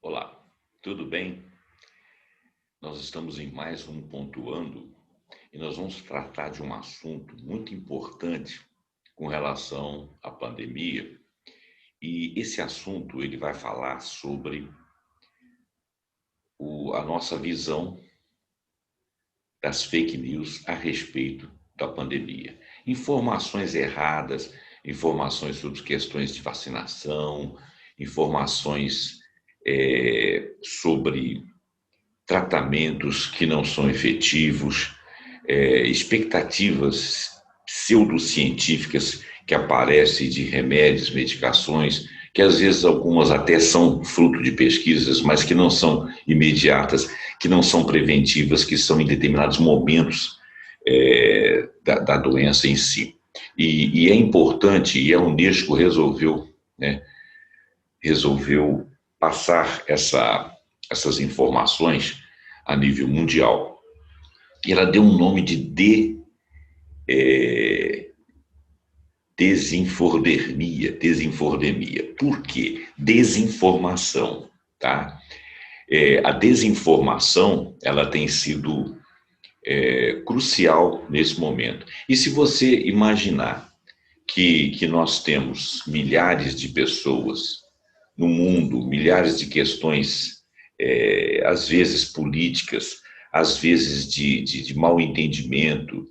Olá, tudo bem? Nós estamos em mais um Pontuando e nós vamos tratar de um assunto muito importante com relação à pandemia. E esse assunto ele vai falar sobre a nossa visão das fake news a respeito da pandemia. Informações erradas, informações sobre questões de vacinação, informações sobre tratamentos que não são efetivos, expectativas pseudocientíficas que aparecem de remédios, medicações, que às vezes algumas até são fruto de pesquisas, mas que não são imediatas, que não são preventivas, que são em determinados momentos da doença em si. E é importante, e a Unesco resolveu passar essas informações a nível mundial. E ela deu um nome de desinfodemia. Por quê? Desinformação, tá? A desinformação, ela tem sido crucial nesse momento. E se você imaginar que nós temos milhares de pessoas no mundo, milhares de questões, às vezes políticas, às vezes de mal entendimento,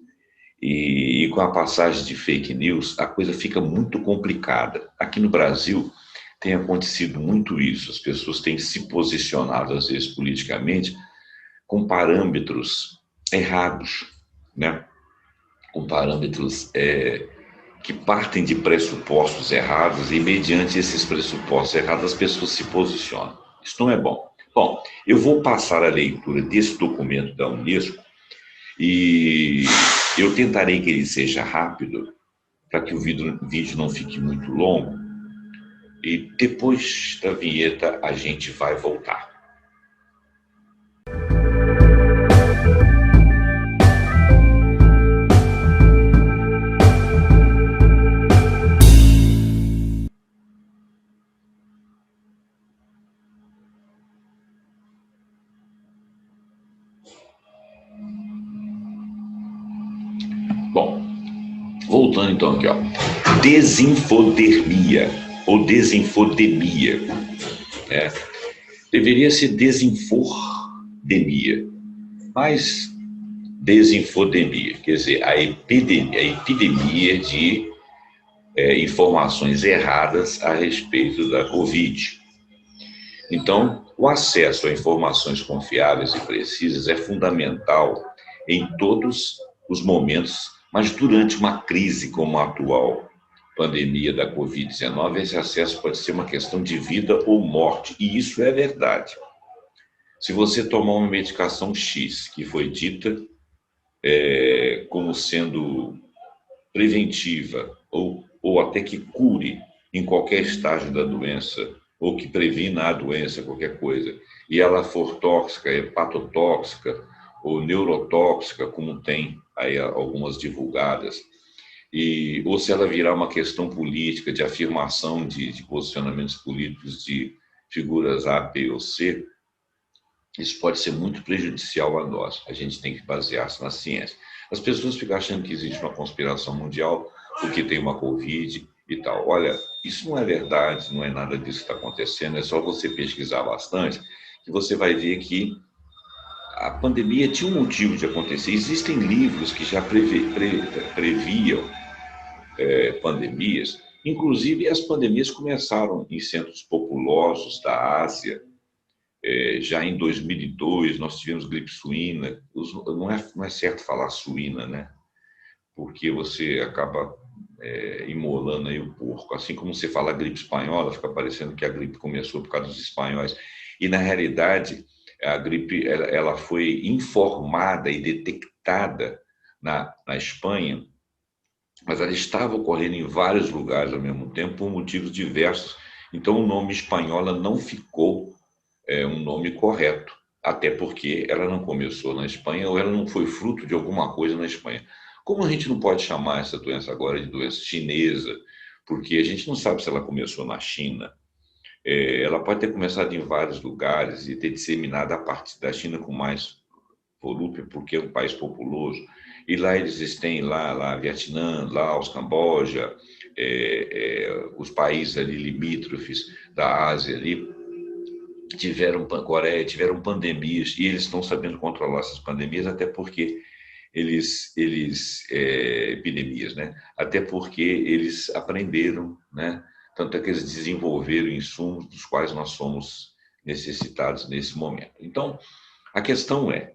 e com a passagem de fake news, a coisa fica muito complicada. Aqui no Brasil tem acontecido muito isso, as pessoas têm se posicionado, às vezes, politicamente, com parâmetros errados, né? Com parâmetros que partem de pressupostos errados e, mediante esses pressupostos errados, as pessoas se posicionam. Isso não é bom. Bom, eu vou passar a leitura desse documento da Unesco e eu tentarei que ele seja rápido, para que o vídeo não fique muito longo, e depois da vinheta a gente vai voltar. Bom, voltando então aqui, ó. Desinfodermia ou desinfodemia. Deveria ser desinfodemia, mas desinfodemia, quer dizer, a epidemia de informações erradas a respeito da Covid. Então, o acesso a informações confiáveis e precisas é fundamental em todos os momentos, mas durante uma crise como a atual pandemia da Covid-19, esse acesso pode ser uma questão de vida ou morte, e isso é verdade. Se você tomar uma medicação X, que foi dita como sendo preventiva, ou até que cure em qualquer estágio da doença, ou que previna a doença, qualquer coisa, e ela for tóxica, hepatotóxica ou neurotóxica, como tem aí algumas divulgadas, ou se ela virar uma questão política, de afirmação de posicionamentos políticos de figuras A, B ou C, isso pode ser muito prejudicial a nós. A gente tem que basear-se na ciência. As pessoas ficam achando que existe uma conspiração mundial porque tem uma Covid e tal. Olha, isso não é verdade, não é nada disso que está acontecendo, é só você pesquisar bastante que você vai ver que a pandemia tinha um motivo de acontecer. Existem livros que já previam pandemias, inclusive as pandemias começaram em centros populosos da Ásia. Já em 2002 nós tivemos gripe suína. Não é certo falar suína, né? Porque você acaba imolando aí o porco. Assim como você fala gripe espanhola, fica parecendo que a gripe começou por causa dos espanhóis. E na realidade a gripe ela foi informada e detectada na Espanha, mas ela estava ocorrendo em vários lugares ao mesmo tempo por motivos diversos. Então o nome espanhola não ficou um nome correto, até porque ela não começou na Espanha ou ela não foi fruto de alguma coisa na Espanha. Como a gente não pode chamar essa doença agora de doença chinesa, porque a gente não sabe se ela começou na China, Ela pode ter começado em vários lugares e ter disseminado a partir da China com mais volúpia, porque é um país populoso. E lá eles têm, lá Vietnã, Laos, Camboja, os países ali limítrofes da Ásia ali, Coreia, tiveram pandemias, e eles estão sabendo controlar essas pandemias, até porque epidemias, né? Até porque eles aprenderam, né? Tanto é que eles desenvolveram insumos dos quais nós somos necessitados nesse momento. Então, a questão é,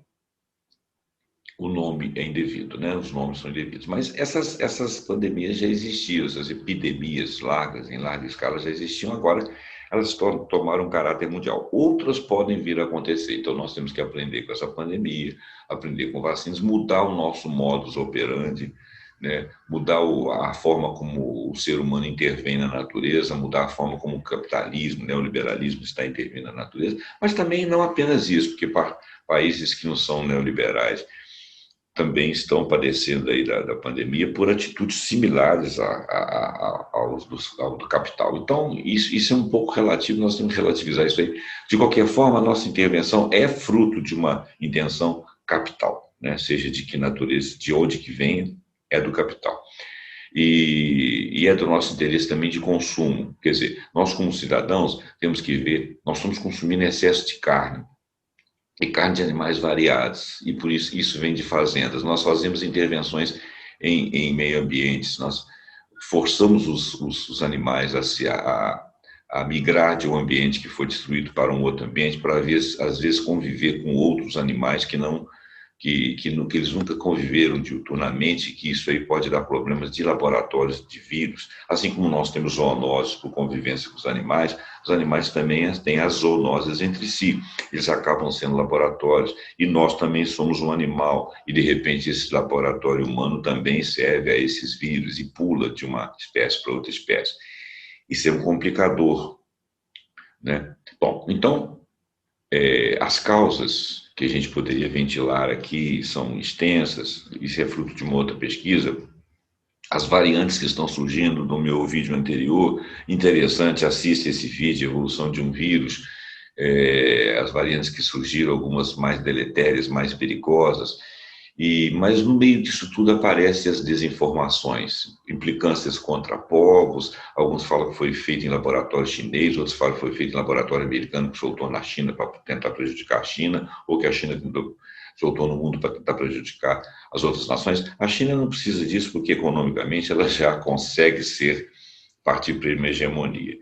o nome é indevido, né? Os nomes são indevidos. Mas essas pandemias já existiam, essas epidemias largas, em larga escala, já existiam. Agora, elas tomaram um caráter mundial. Outras podem vir a acontecer. Então, nós temos que aprender com essa pandemia, aprender com vacinas, mudar o nosso modus operandi, né? Mudar a forma como o ser humano intervém na natureza, mudar a forma como o capitalismo, o neoliberalismo está intervindo na natureza, mas também não apenas isso, porque países que não são neoliberais também estão padecendo aí da pandemia por atitudes similares ao do capital. Então, isso é um pouco relativo, nós temos que relativizar isso aí. De qualquer forma, a nossa intervenção é fruto de uma intenção capital, né? Seja de que natureza, de onde que venha, é do capital. E é do nosso interesse também de consumo. Quer dizer, nós como cidadãos temos que ver, nós estamos consumindo excesso de carne, e carne de animais variados, e por isso vem de fazendas. Nós fazemos intervenções em meio ambientes, nós forçamos os animais a migrar de um ambiente que foi destruído para um outro ambiente, para, às vezes, conviver com outros animais que eles nunca conviveram diuturnamente, que isso aí pode dar problemas de laboratórios de vírus, assim como nós temos zoonoses por convivência com os animais também têm as zoonoses entre si, eles acabam sendo laboratórios, e nós também somos um animal, e de repente esse laboratório humano também serve a esses vírus e pula de uma espécie para outra espécie. Isso é um complicador, né? Bom, então, as causas que a gente poderia ventilar aqui são extensas, isso é fruto de uma outra pesquisa. As variantes que estão surgindo no meu vídeo anterior, interessante, assista esse vídeo, Evolução de um Vírus, as variantes que surgiram, algumas mais deletérias, mais perigosas, mas no meio disso tudo aparecem as desinformações, implicâncias contra povos, alguns falam que foi feito em laboratório chinês, outros falam que foi feito em laboratório americano que soltou na China para tentar prejudicar a China, ou que a China soltou no mundo para tentar prejudicar as outras nações. A China não precisa disso porque economicamente ela já consegue partir para uma hegemonia.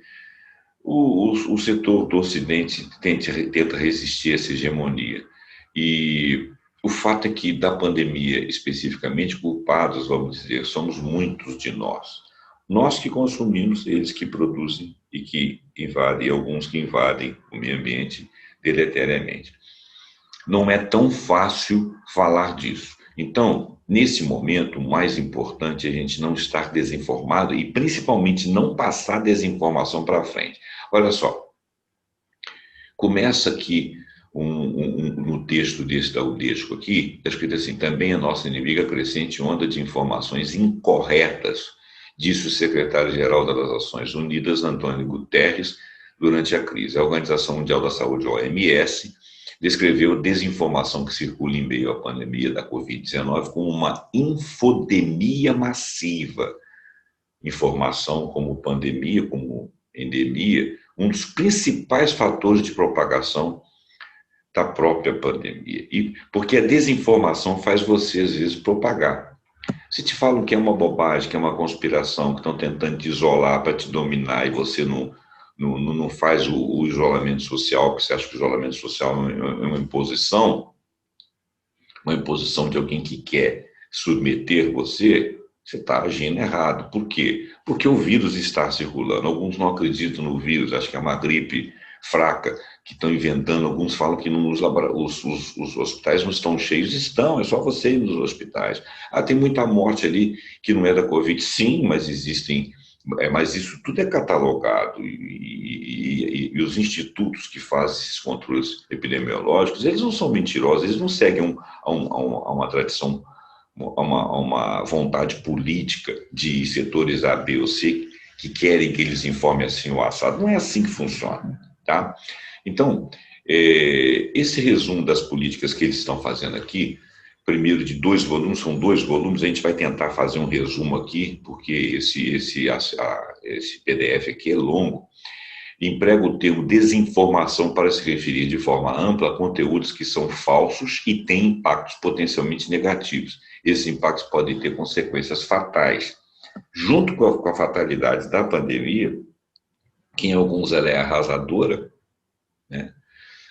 O setor do Ocidente tenta resistir a essa hegemonia. E o fato é que, da pandemia especificamente, culpados, vamos dizer, somos muitos de nós. Nós que consumimos, eles que produzem e que invadem, alguns que invadem o meio ambiente deleteriamente. Não é tão fácil falar disso. Então, nesse momento, o mais importante é a gente não estar desinformado e, principalmente, não passar desinformação para frente. Olha só, começa aqui no texto da Unesco aqui, está escrito assim: também a nossa inimiga crescente onda de informações incorretas, disse o secretário-geral das Nações Unidas, Antônio Guterres, durante a crise. A Organização Mundial da Saúde, OMS, descreveu a desinformação que circula em meio à pandemia da Covid-19 como uma infodemia massiva. Informação como pandemia, como endemia, um dos principais fatores de propagação da própria pandemia. E porque a desinformação faz você, às vezes, propagar. Se te falam que é uma bobagem, que é uma conspiração, que estão tentando te isolar para te dominar e você não faz o isolamento social, porque você acha que o isolamento social é uma imposição de alguém que quer submeter você, você está agindo errado. Por quê? Porque o vírus está circulando. Alguns não acreditam no vírus, acham que é uma gripe fraca que estão inventando. Alguns falam que os hospitais não estão cheios. Estão, é só você ir nos hospitais. Tem muita morte ali que não é da Covid. Sim, mas existem... mas isso tudo é catalogado e os institutos que fazem esses controles epidemiológicos, eles não são mentirosos, eles não seguem a uma tradição, a uma vontade política de setores A, B ou C que querem que eles informem assim o assado. Não é assim que funciona, tá? Então, esse resumo das políticas que eles estão fazendo aqui, primeiro de 2 volumes, são 2 volumes, a gente vai tentar fazer um resumo aqui, porque esse PDF aqui é longo, emprega o termo desinformação para se referir de forma ampla a conteúdos que são falsos e têm impactos potencialmente negativos. Esses impactos podem ter consequências fatais. Junto com a fatalidade da pandemia, que em alguns ela é arrasadora, né?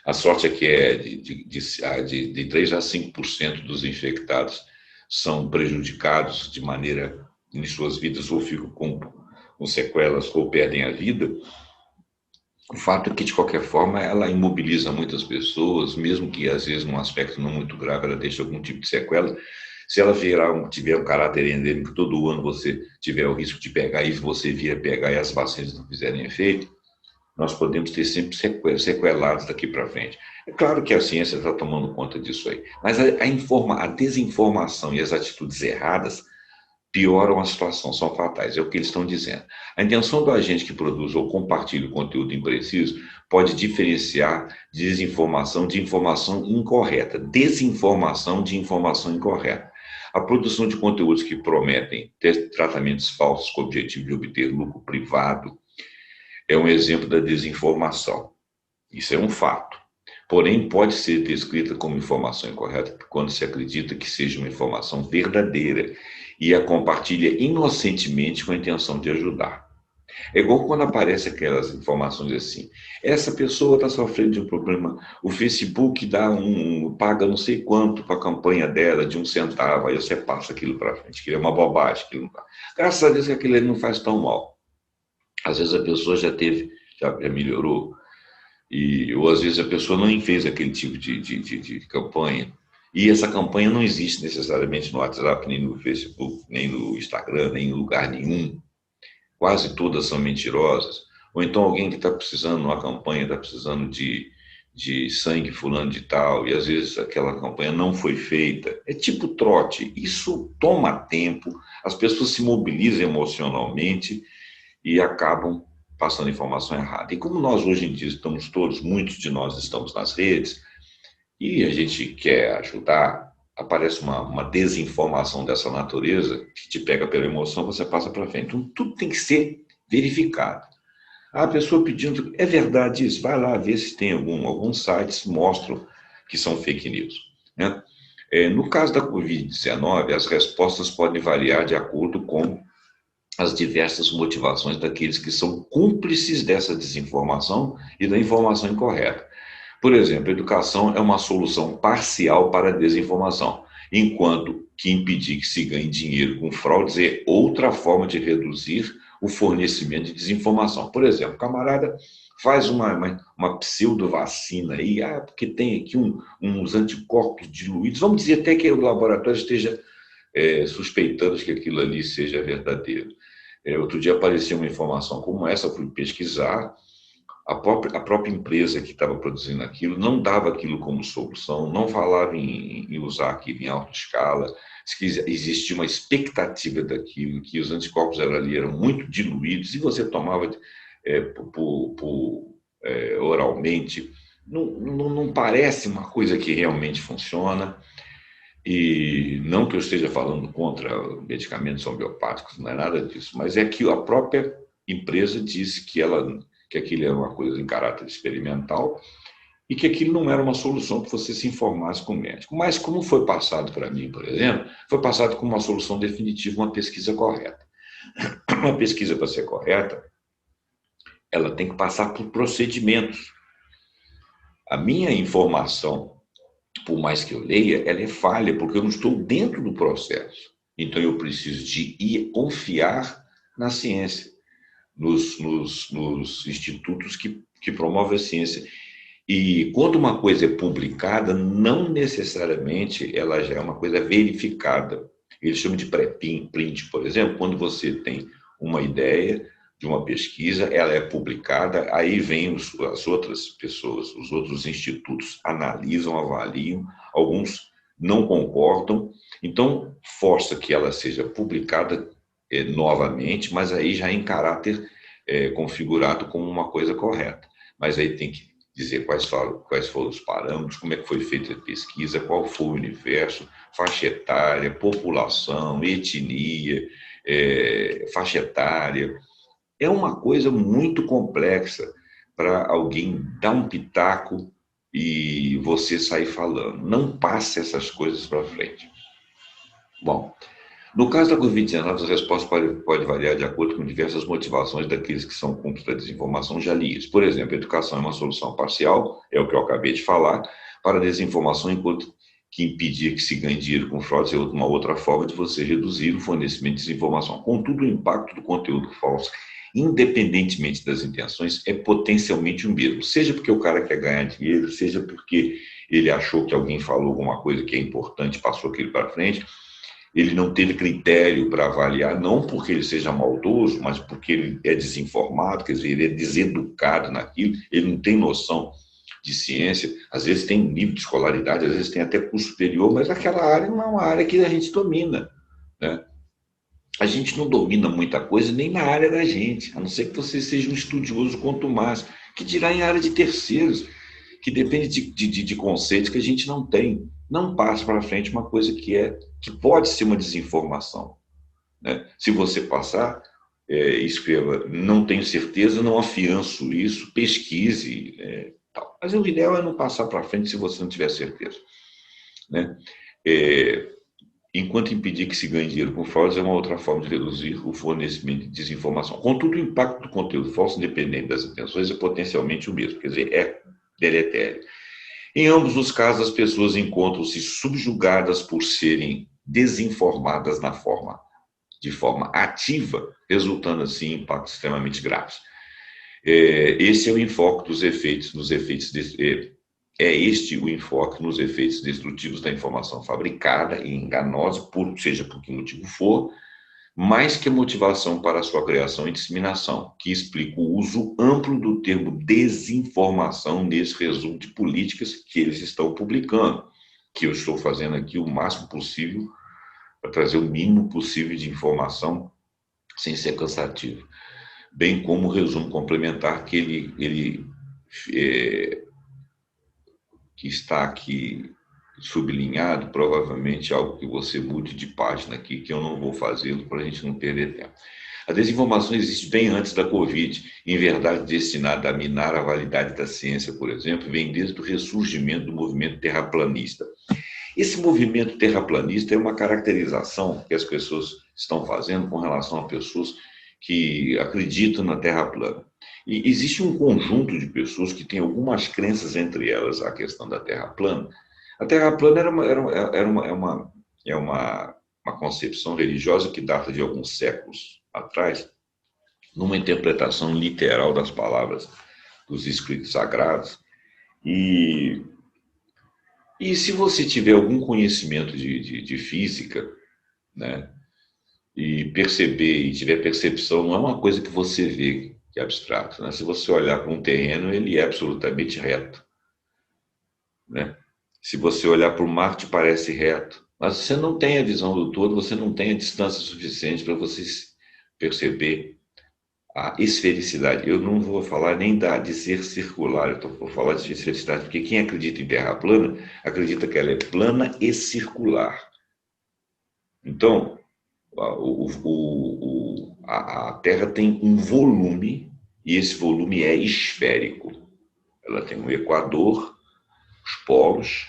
A sorte é que de 3 a 5% dos infectados são prejudicados de maneira em suas vidas ou ficam com sequelas ou perdem a vida. O fato é que, de qualquer forma, ela imobiliza muitas pessoas, mesmo que, às vezes, num aspecto não muito grave, ela deixa algum tipo de sequela. Se ela tiver um caráter endêmico, todo ano você tiver o risco de pegar e você vir a pegar e as vacinas não fizerem efeito, nós podemos ter sempre sequelados daqui para frente. É claro que a ciência está tomando conta disso aí, mas a desinformação e as atitudes erradas pioram a situação, são fatais, é o que eles estão dizendo. A intenção do agente que produz ou compartilha o conteúdo impreciso pode diferenciar desinformação de informação incorreta, desinformação de informação incorreta. A produção de conteúdos que prometem ter tratamentos falsos com o objetivo de obter lucro privado é um exemplo da desinformação. Isso é um fato. Porém, pode ser descrita como informação incorreta quando se acredita que seja uma informação verdadeira e a compartilha inocentemente com a intenção de ajudar. É igual quando aparecem aquelas informações assim: essa pessoa está sofrendo de um problema, o Facebook paga não sei quanto para a campanha dela, de 1 centavo, aí você passa aquilo para frente, que é uma bobagem. Graças a Deus que aquilo não faz tão mal. Às vezes a pessoa já melhorou, ou às vezes a pessoa não fez aquele tipo de campanha. E essa campanha não existe necessariamente no WhatsApp, nem no Facebook, nem no Instagram, nem em lugar nenhum. Quase todas são mentirosas. Ou então alguém que está precisando de uma campanha, está precisando de sangue fulano de tal, e às vezes aquela campanha não foi feita. É tipo trote. Isso toma tempo, as pessoas se mobilizam emocionalmente e acabam passando informação errada. E como nós hoje em dia estamos todos, muitos de nós estamos nas redes, e a gente quer ajudar, aparece uma desinformação dessa natureza, que te pega pela emoção, você passa para frente. Então, tudo tem que ser verificado. A pessoa pedindo, é verdade isso? Vai lá ver se tem alguns sites que mostram que são fake news, né? No caso da Covid-19, as respostas podem variar de acordo com as diversas motivações daqueles que são cúmplices dessa desinformação e da informação incorreta. Por exemplo, a educação é uma solução parcial para a desinformação, enquanto que impedir que se ganhe dinheiro com fraudes é outra forma de reduzir o fornecimento de desinformação. Por exemplo, o camarada faz uma pseudo-vacina aí, porque tem aqui uns anticorpos diluídos, vamos dizer até que o laboratório esteja suspeitando que aquilo ali seja verdadeiro. Outro dia apareceu uma informação como essa, eu fui pesquisar, a própria empresa que estava produzindo aquilo não dava aquilo como solução, não falava em usar aquilo em alta escala, que existia uma expectativa daquilo, que os anticorpos ali eram muito diluídos, e você tomava oralmente, não parece uma coisa que realmente funciona. E não que eu esteja falando contra medicamentos homeopáticos, não é nada disso, mas é que a própria empresa disse que aquilo era uma coisa em caráter experimental e que aquilo não era uma solução que você se informasse com o médico. Mas como foi passado para mim, por exemplo, foi passado como uma solução definitiva, uma pesquisa correta. Uma pesquisa, para ser correta, ela tem que passar por procedimentos. A minha informação, por mais que eu leia, ela é falha, porque eu não estou dentro do processo. Então, eu preciso de ir confiar na ciência, nos institutos que promovem a ciência. E quando uma coisa é publicada, não necessariamente ela já é uma coisa verificada. Eles chamam de pré-print, por exemplo, quando você tem uma ideia de uma pesquisa, ela é publicada, aí vem as outras pessoas, os outros institutos analisam, avaliam, alguns não concordam, então força que ela seja publicada novamente, mas aí já em caráter configurado como uma coisa correta. Mas aí tem que dizer quais foram os parâmetros, como é que foi feita a pesquisa, qual foi o universo, faixa etária, população, etnia, faixa etária. É uma coisa muito complexa para alguém dar um pitaco e você sair falando. Não passe essas coisas para frente. Bom, no caso da Covid-19, a resposta pode variar de acordo com diversas motivações daqueles que são contra a desinformação, já li isso. Por exemplo, a educação é uma solução parcial, é o que eu acabei de falar, para a desinformação, enquanto que impedir que se ganhe dinheiro com fraudes é uma outra forma de você reduzir o fornecimento de desinformação. Contudo, o impacto do conteúdo falso, independentemente das intenções, é potencialmente o mesmo. Seja porque o cara quer ganhar dinheiro, seja porque ele achou que alguém falou alguma coisa que é importante, passou aquilo para frente, ele não teve critério para avaliar, não porque ele seja maldoso, mas porque ele é desinformado, quer dizer, ele é deseducado naquilo, ele não tem noção de ciência, às vezes tem nível de escolaridade, às vezes tem até curso superior, mas aquela área não é uma área que a gente domina, né? A gente não domina muita coisa nem na área da gente, a não ser que você seja um estudioso quanto mais, que dirá em área de terceiros, que depende de conceitos que a gente não tem. Não passe para frente uma coisa que pode ser uma desinformação, né? Se você passar, escreva, não tenho certeza, não afianço isso, pesquise, tal. Mas o ideal é não passar para frente se você não tiver certeza, né? Enquanto impedir que se ganhe dinheiro com fraudes é uma outra forma de reduzir o fornecimento de desinformação. Contudo, o impacto do conteúdo falso, independente das intenções, é potencialmente o mesmo, quer dizer, é deletério. Em ambos os casos, as pessoas encontram-se subjugadas por serem desinformadas de forma ativa, resultando assim em impactos extremamente graves. Esse é o enfoque dos efeitos, este o enfoque nos efeitos destrutivos da informação fabricada e enganosa, seja por que motivo for, mais que a motivação para a sua criação e disseminação, que explica o uso amplo do termo desinformação nesse resumo de políticas que eles estão publicando, que eu estou fazendo aqui o máximo possível para trazer o mínimo possível de informação sem ser cansativo, bem como o resumo complementar que que está aqui sublinhado, provavelmente algo que você mude de página aqui, que eu não vou fazê-lo para a gente não perder tempo. A desinformação existe bem antes da Covid, em verdade destinada a minar a validade da ciência, por exemplo, vem desde o ressurgimento do movimento terraplanista. Esse movimento terraplanista é uma caracterização que as pessoas estão fazendo com relação a pessoas que acreditam na Terra plana. E existe um conjunto de pessoas que têm algumas crenças, entre elas a questão da Terra plana. A Terra plana é uma concepção religiosa que data de alguns séculos atrás, numa interpretação literal das palavras dos escritos sagrados. E se você tiver algum conhecimento de física, né, e perceber, e tiver percepção, não é uma coisa que você vê, que é abstrato, né? Se você olhar para um terreno, ele é absolutamente reto, né? Se você olhar para o mar, te parece reto, mas você não tem a visão do todo, você não tem a distância suficiente para você perceber a esfericidade. Eu não vou falar nem de ser circular, eu vou falar de esfericidade, porque quem acredita em terra plana, acredita que ela é plana e circular. Então, a Terra tem um volume, e esse volume é esférico. Ela tem um equador, os polos,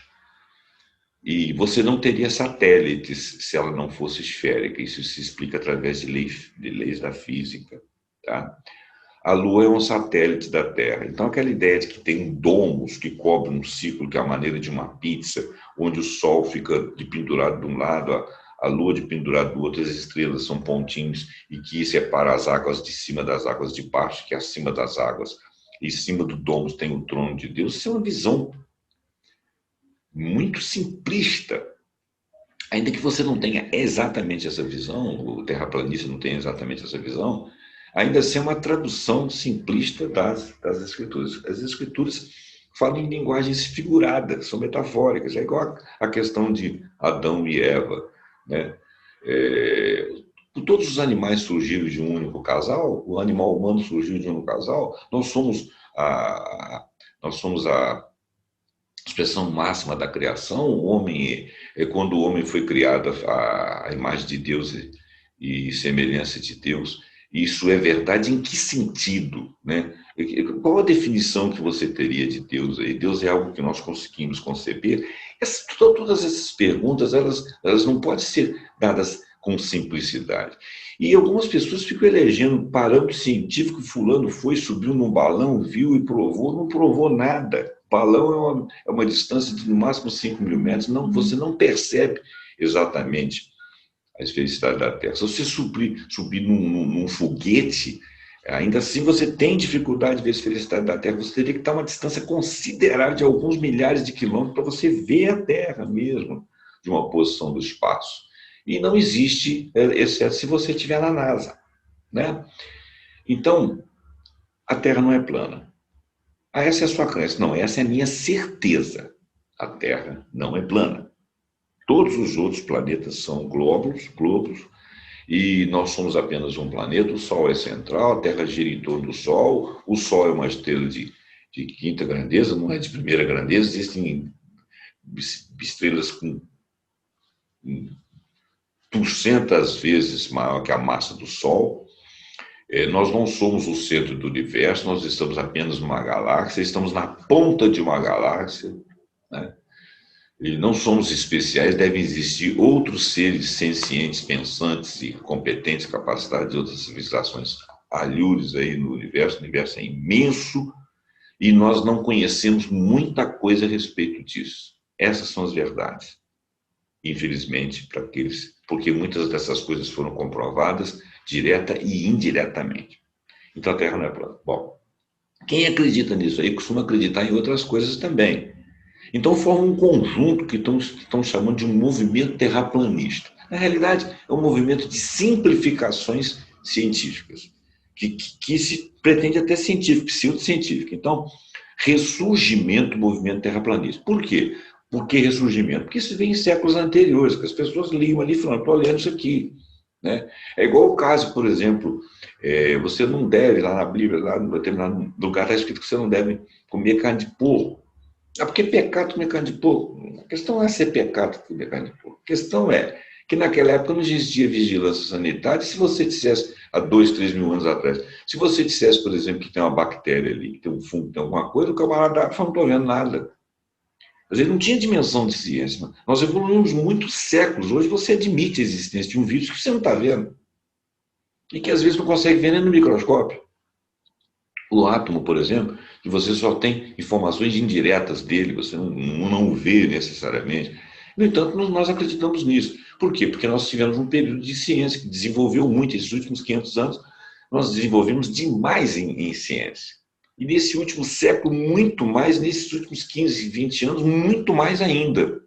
e você não teria satélites se ela não fosse esférica. Isso se explica através de leis da física, tá? A Lua é um satélite da Terra. Então, aquela ideia de que tem um domus que cobre um ciclo, que é a maneira de uma pizza, onde o Sol fica de pendurado de um lado, a Lua de pendurado do outro, as estrelas são pontinhos, e que separa as águas de cima das águas de baixo, que é acima das águas. E em cima do domus tem o trono de Deus. Isso é uma visão muito simplista. Ainda que você não tenha exatamente essa visão, o terraplanista não tenha exatamente essa visão, ainda assim é uma tradução simplista das escrituras. As escrituras falam em linguagens figuradas, são metafóricas. É igual a questão de Adão e Eva, né? Todos os animais surgiram de um único casal, o animal humano surgiu de um único casal, nós somos a expressão máxima da criação. O homem, quando o homem foi criado à imagem de Deus e semelhança de Deus, isso é verdade em que sentido, né? Qual a definição que você teria de Deus aí? Deus é algo que nós conseguimos conceber? Todas essas perguntas, elas não podem ser dadas com simplicidade. E algumas pessoas ficam elegendo parâmetro científico, fulano foi, subiu num balão, viu e provou, não provou nada. Balão é uma distância de no máximo 5.000 metros, não, você não percebe exatamente a esfericidade da Terra. Se você subir num foguete, ainda assim você tem dificuldade de ver a esfericidade da Terra, você teria que estar a uma distância considerável de alguns milhares de quilômetros para você ver a Terra mesmo, de uma posição do espaço. E não existe, exceto se você estiver na NASA, né? Então, a Terra não é plana. Essa é a sua crença. Não, essa é a minha certeza. A Terra não é plana. Todos os outros planetas são globos, e nós somos apenas um planeta. O Sol é central, a Terra gira em torno do Sol. O Sol é uma estrela de quinta grandeza, não é de primeira grandeza. Existem estrelas com 200 vezes maior que a massa do Sol. Nós não somos o centro do universo, nós estamos apenas numa galáxia, estamos na ponta de uma galáxia, né? E não somos especiais, devem existir outros seres sencientes, pensantes e competentes, capacitados de outras civilizações alhures aí no universo. O universo é imenso e nós não conhecemos muita coisa a respeito disso. Essas são as verdades, infelizmente, para aqueles, porque muitas dessas coisas foram comprovadas direta e indiretamente. Então a Terra não é plana. Bom, quem acredita nisso aí costuma acreditar em outras coisas também. Então forma um conjunto que estão chamando de um movimento terraplanista. Na realidade, é um movimento de simplificações científicas, que se pretende até científico, pseudocientífico. Então, ressurgimento do movimento terraplanista. Por quê? Por que ressurgimento? Porque isso vem em séculos anteriores, que as pessoas liam ali e falam, estou olhando isso aqui. Né? É igual o caso, por exemplo, você não deve, lá na Bíblia, lá em determinado lugar, está escrito que você não deve comer carne de porco. Porque é pecado comer carne de porco. A questão não é ser pecado comer carne de porco. A questão é que naquela época não existia vigilância sanitária. Se você dissesse, há 2, 3 mil anos atrás, se você dissesse, por exemplo, que tem uma bactéria ali, que tem um fungo, que tem alguma coisa, o camarada fala, não estou vendo nada. Quer dizer, não tinha dimensão de ciência. Nós evoluímos muitos séculos. Hoje você admite a existência de um vírus que você não está vendo. E que às vezes não consegue ver nem no microscópio. O átomo, por exemplo, que você só tem informações indiretas dele, você não o vê necessariamente. No entanto, nós acreditamos nisso. Por quê? Porque nós tivemos um período de ciência que desenvolveu muito. Esses últimos 500 anos, nós desenvolvemos demais em ciência. E nesse último século, muito mais, nesses últimos 15, 20 anos, muito mais ainda.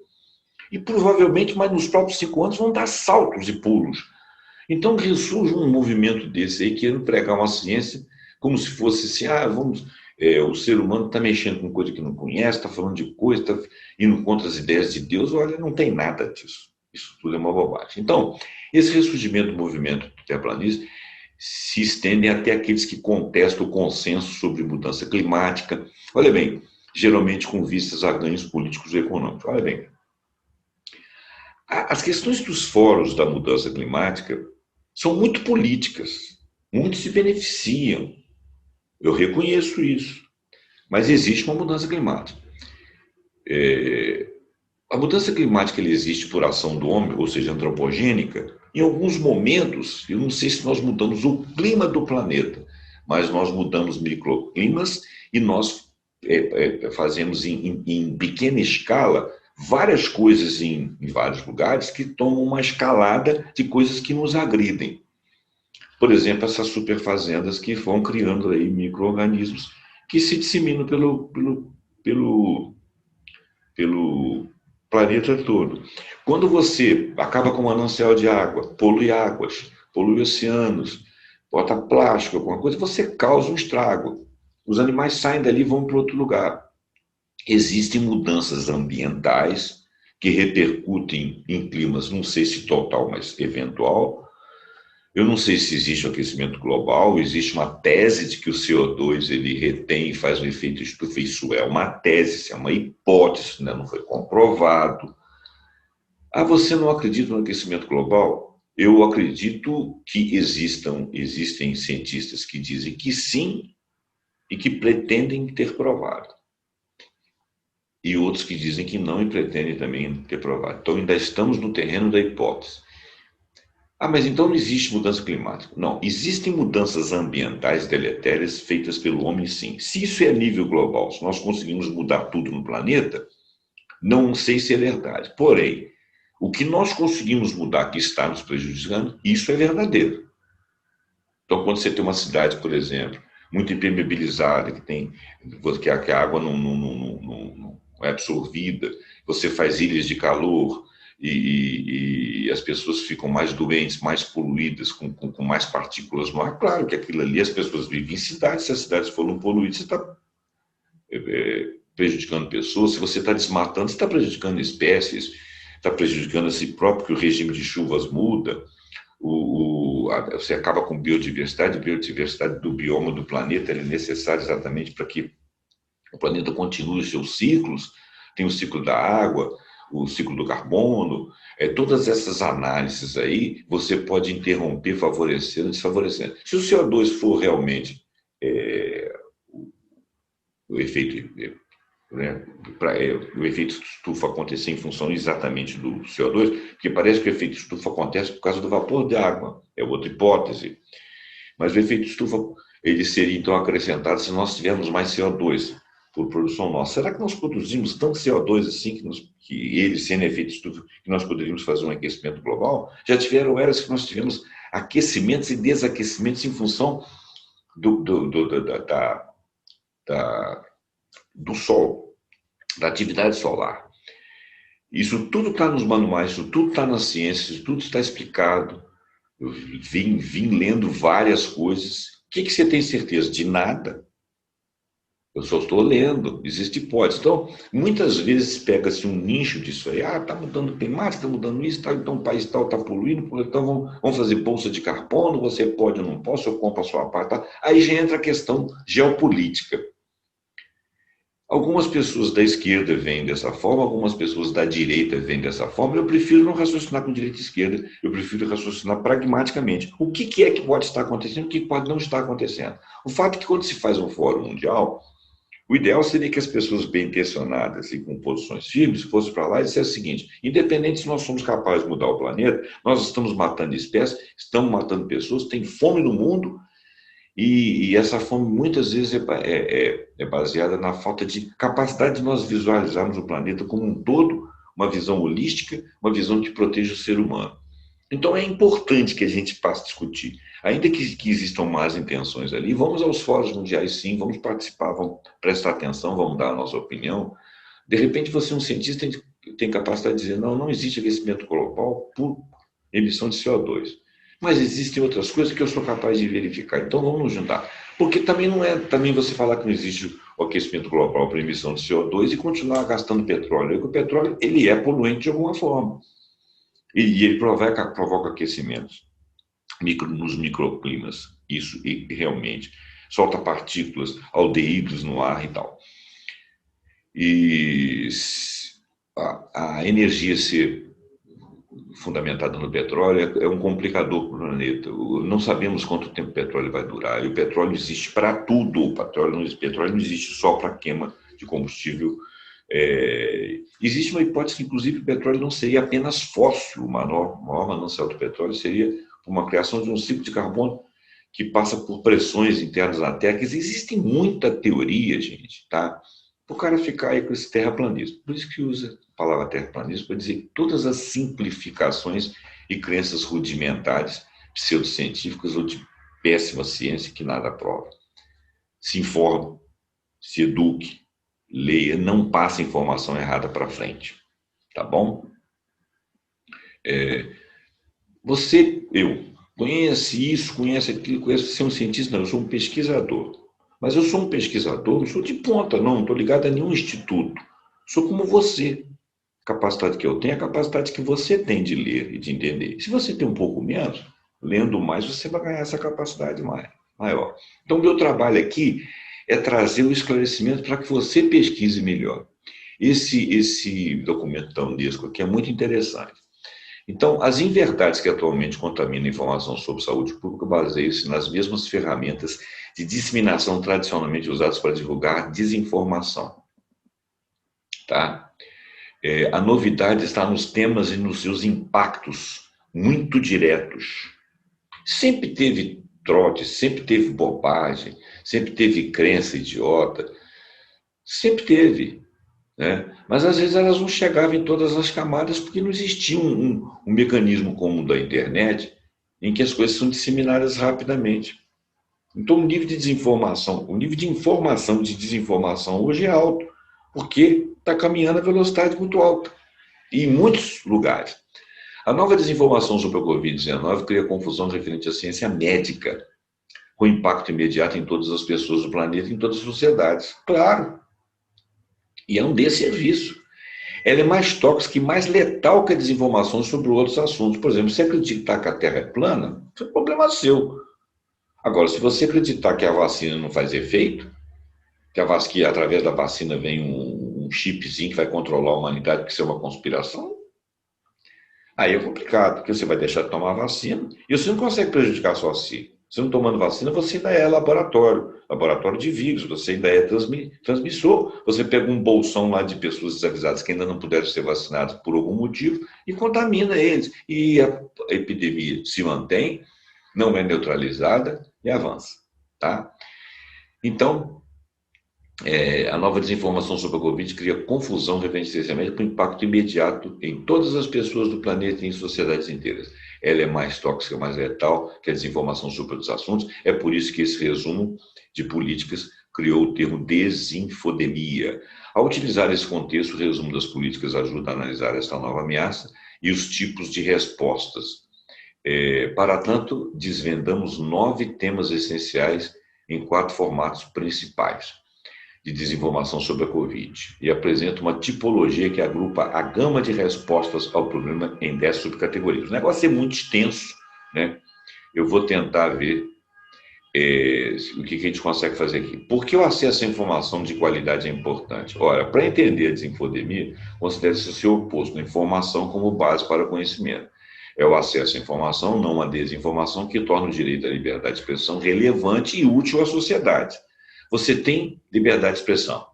E provavelmente, mais nos próprios 5 anos, vão dar saltos e pulos. Então, ressurge um movimento desse aí, querendo pregar uma ciência como se fosse assim, o ser humano está mexendo com coisa que não conhece, está falando de coisa, está indo contra as ideias de Deus. Olha, não tem nada disso. Isso tudo é uma bobagem. Então, esse ressurgimento do movimento terraplanista se estende até aqueles que contestam o consenso sobre mudança climática. Olha bem, geralmente com vistas a ganhos políticos e econômicos. Olha bem, as questões dos fóruns da mudança climática são muito políticas. Muitos se beneficiam. Eu reconheço isso. Mas existe uma mudança climática. A mudança climática ela existe por ação do homem, ou seja, antropogênica. Em alguns momentos, eu não sei se nós mudamos o clima do planeta, mas nós mudamos microclimas e nós fazemos em pequena escala várias coisas em vários lugares que tomam uma escalada de coisas que nos agridem. Por exemplo, essas superfazendas que vão criando aí micro-organismos que se disseminam pelo planeta todo. Quando você acaba com o manancial de água, polui águas, polui oceanos, bota plástico, alguma coisa, você causa um estrago. Os animais saem dali e vão para outro lugar. Existem mudanças ambientais que repercutem em climas, não sei se total, mas eventual, Eu não sei se existe um aquecimento global, existe uma tese de que o CO2 ele retém e faz um efeito estufa. Isso é uma tese, isso é uma hipótese, né? Não foi comprovado. Ah, você não acredita no aquecimento global? Eu acredito que existem cientistas que dizem que sim e que pretendem ter provado. E outros que dizem que não e pretendem também ter provado. Então ainda estamos no terreno da hipótese. Ah, mas então não existe mudança climática. Não, existem mudanças ambientais deletérias feitas pelo homem, sim. Se isso é a nível global, se nós conseguimos mudar tudo no planeta, não sei se é verdade. Porém, o que nós conseguimos mudar que está nos prejudicando, isso é verdadeiro. Então, quando você tem uma cidade, por exemplo, muito impermeabilizada, que a água não é absorvida, você faz ilhas de calor e as pessoas ficam mais doentes, mais poluídas, com mais partículas no ar. Claro que aquilo ali, as pessoas vivem em cidades, se as cidades foram poluídas, você está prejudicando pessoas, se você está desmatando, você está prejudicando espécies, está prejudicando a si próprio, que o regime de chuvas muda, você acaba com biodiversidade. A biodiversidade do bioma do planeta é necessária exatamente para que o planeta continue os seus ciclos. Tem o ciclo da água, o ciclo do carbono, todas essas análises aí você pode interromper, favorecendo, desfavorecendo. Se o CO2 for realmente o efeito, né, o efeito estufa acontecer em função exatamente do CO2, porque parece que o efeito estufa acontece por causa do vapor de água, é outra hipótese. Mas o efeito estufa ele seria então acrescentado se nós tivermos mais CO2 por produção nossa. Será que nós produzimos tanto CO2 assim que ele, sendo efeito estufa, que nós poderíamos fazer um aquecimento global? Já tiveram eras que nós tivemos aquecimentos e desaquecimentos em função do Sol, da atividade solar. Isso tudo está nos manuais, isso tudo está nas ciências, isso tudo está explicado. Eu vim lendo várias coisas. O que você tem certeza? De nada. Eu só estou lendo, existe hipótese. Então, muitas vezes pega-se um nicho disso aí. Ah, está mudando o climático, está mudando isso, tá, então o país tal está poluindo, então vamos fazer bolsa de carbono, você pode ou não pode, eu compro a sua parte. Tá? Aí já entra a questão geopolítica. Algumas pessoas da esquerda veem dessa forma, algumas pessoas da direita veem dessa forma. Eu prefiro não raciocinar com direita e esquerda, eu prefiro raciocinar pragmaticamente. O que é que pode estar acontecendo, o que pode não estar acontecendo? O fato é que quando se faz um fórum mundial, o ideal seria que as pessoas bem intencionadas e com posições firmes fossem para lá e dissessem o seguinte: independente se nós somos capazes de mudar o planeta, nós estamos matando espécies, estamos matando pessoas, tem fome no mundo. E essa fome muitas vezes é baseada na falta de capacidade de nós visualizarmos o planeta como um todo, uma visão holística, uma visão que proteja o ser humano. Então é importante que a gente passe a discutir. Ainda que existam más intenções ali, vamos aos fóruns mundiais sim, vamos participar, vamos prestar atenção, vamos dar a nossa opinião. De repente você é um cientista tem capacidade de dizer, não existe aquecimento global por emissão de CO2. Mas existem outras coisas que eu sou capaz de verificar. Então vamos nos juntar. Porque também não é também você falar que não existe o aquecimento global por emissão de CO2 e continuar gastando petróleo. Porque o petróleo ele é poluente de alguma forma. E ele provoca aquecimentos nos microclimas. Isso e realmente solta partículas, aldeídos no ar e tal. E a energia ser fundamentada no petróleo é um complicador para o planeta. Não sabemos quanto tempo o petróleo vai durar. E o petróleo existe para tudo. O petróleo não existe só para queima de combustível. Existe uma hipótese que, inclusive, o petróleo não seria apenas fóssil. O maior manancial do petróleo seria uma criação de um ciclo de carbono que passa por pressões internas na Terra. Existe muita teoria, gente, tá? Para o cara ficar aí com esse terraplanismo. Por isso que usa a palavra terraplanismo para dizer todas as simplificações e crenças rudimentares, pseudocientíficas ou de péssima ciência que nada prova. Se informe, se eduque, leia, não passe informação errada para frente. Tá bom? Eu conhece isso, conhece aquilo, conhece ser um cientista, não, eu sou um pesquisador. Mas eu sou um pesquisador, não sou de ponta, não estou ligado a nenhum instituto. Sou como você. A capacidade que eu tenho é a capacidade que você tem de ler e de entender. Se você tem um pouco menos, lendo mais, você vai ganhar essa capacidade maior. Então, meu trabalho aqui é trazer o esclarecimento para que você pesquise melhor. Esse documento da Unesco aqui é muito interessante. Então, as inverdades que atualmente contaminam a informação sobre saúde pública baseiam-se nas mesmas ferramentas de disseminação tradicionalmente usadas para divulgar desinformação. Tá? A novidade está nos temas e nos seus impactos muito diretos. Sempre teve trote, sempre teve bobagem, sempre teve crença idiota, sempre teve. Né? Mas às vezes elas não chegavam em todas as camadas porque não existia um mecanismo comum da internet em que as coisas são disseminadas rapidamente. Então o nível de desinformação, o nível de informação de desinformação hoje é alto, porque está caminhando a velocidade muito alta, e em muitos lugares. A nova desinformação sobre a Covid-19 cria confusão referente à ciência médica, com impacto imediato em todas as pessoas do planeta e em todas as sociedades. Claro. E é um desserviço. Ela é mais tóxica e mais letal que a desinformação sobre outros assuntos. Por exemplo, se acreditar que a Terra é plana, isso é problema seu. Agora, se você acreditar que a vacina não faz efeito, que através da vacina vem um chipzinho que vai controlar a humanidade, que isso é uma conspiração, aí é complicado, porque você vai deixar de tomar vacina e você não consegue prejudicar só si. Você não tomando vacina, você ainda é laboratório de vírus, você ainda é transmissor. Você pega um bolsão lá de pessoas desavisadas que ainda não puderam ser vacinadas por algum motivo e contamina eles. E a epidemia se mantém, não é neutralizada e avança. Tá? Então, a nova desinformação sobre a Covid cria confusão referente com impacto imediato em todas as pessoas do planeta e em sociedades inteiras. Ela é mais tóxica, mais letal que a desinformação sobre outros assuntos. É por isso que esse resumo de políticas criou o termo desinfodemia. Ao utilizar esse contexto, o resumo das políticas ajuda a analisar esta nova ameaça e os tipos de respostas. Para tanto, desvendamos 9 temas essenciais em 4 formatos principais de desinformação sobre a Covid e apresenta uma tipologia que agrupa a gama de respostas ao problema em 10 subcategorias. O negócio é muito extenso, né? Eu vou tentar ver o que a gente consegue fazer aqui. Por que o acesso à informação de qualidade é importante? Ora, para entender a desinfodemia, considere-se o seu oposto, a informação como base para o conhecimento. É o acesso à informação, não a desinformação, que torna o direito à liberdade de expressão relevante e útil à sociedade. Você tem liberdade de expressão,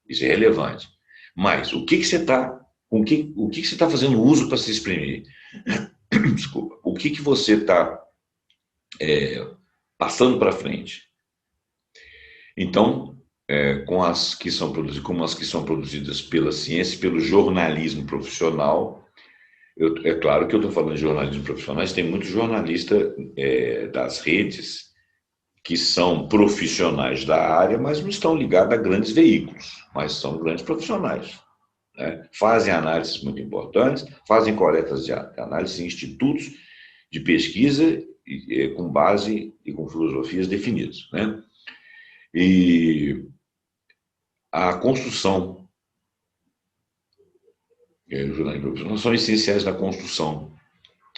isso é relevante. Mas o que você está fazendo uso para se exprimir? Desculpa. O que você está passando para frente? Então, como as que são produzidas pela ciência, pelo jornalismo profissional, é claro que eu estou falando de jornalismo profissional, mas tem muito jornalista das redes que são profissionais da área, mas não estão ligados a grandes veículos, mas são grandes profissionais. Né? Fazem análises muito importantes, fazem coletas de análise em institutos de pesquisa com base e com filosofias definidas. Né? E a construção, o jornalismo profissional, são essenciais na construção,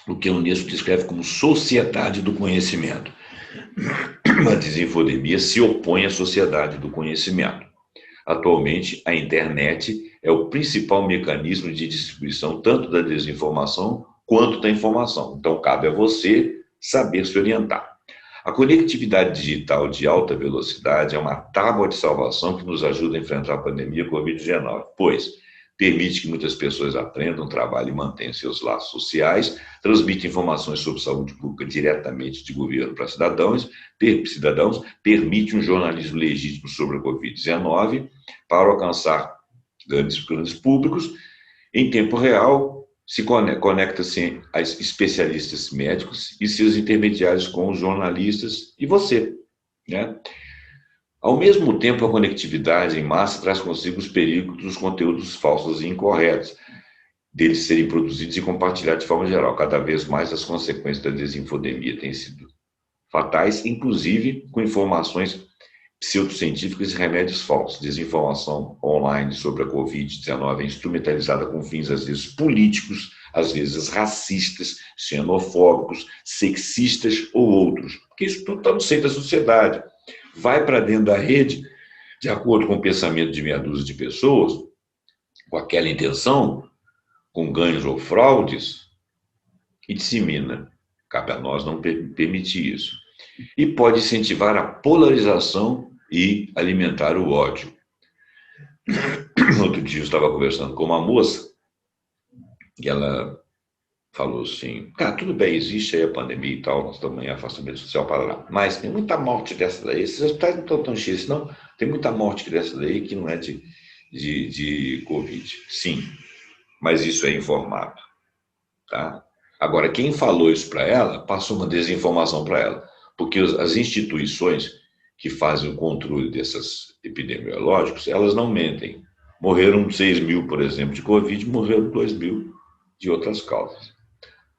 o que a Unesco descreve como sociedade do conhecimento. A desinfodemia se opõe à sociedade do conhecimento. Atualmente, a internet é o principal mecanismo de distribuição tanto da desinformação quanto da informação. Então, cabe a você saber se orientar. A conectividade digital de alta velocidade é uma tábua de salvação que nos ajuda a enfrentar a pandemia Covid-19, pois permite que muitas pessoas aprendam, trabalhem e mantenham seus laços sociais, transmite informações sobre saúde pública diretamente de governo para cidadãos, permite um jornalismo legítimo sobre a Covid-19 para alcançar grandes públicos. Em tempo real, se conecta-se a especialistas médicos e seus intermediários com os jornalistas e você, né? Ao mesmo tempo, a conectividade em massa traz consigo os perigos dos conteúdos falsos e incorretos, deles serem produzidos e compartilhados de forma geral. Cada vez mais as consequências da desinfodemia têm sido fatais, inclusive com informações pseudocientíficas e remédios falsos. Desinformação online sobre a Covid-19 é instrumentalizada com fins, às vezes, políticos, às vezes racistas, xenofóbicos, sexistas ou outros, porque isso tudo está no seio da sociedade. Vai para dentro da rede, de acordo com o pensamento de meia dúzia de pessoas, com aquela intenção, com ganhos ou fraudes, e dissemina. Cabe a nós não permitir isso. E pode incentivar a polarização e alimentar o ódio. Outro dia eu estava conversando com uma moça e ela falou assim, cara, tudo bem, existe aí a pandemia e tal, nós estamos em afastamento social para lá, mas tem muita morte dessa daí, esses hospitais não estão tão cheios, não, tem muita morte dessa daí que não é de Covid. Sim, mas isso é informado, tá? Agora, quem falou isso para ela, passou uma desinformação para ela, porque as instituições que fazem o controle desses epidemiológicos, elas não mentem. Morreram 6 mil, por exemplo, de Covid, morreram 2 mil de outras causas.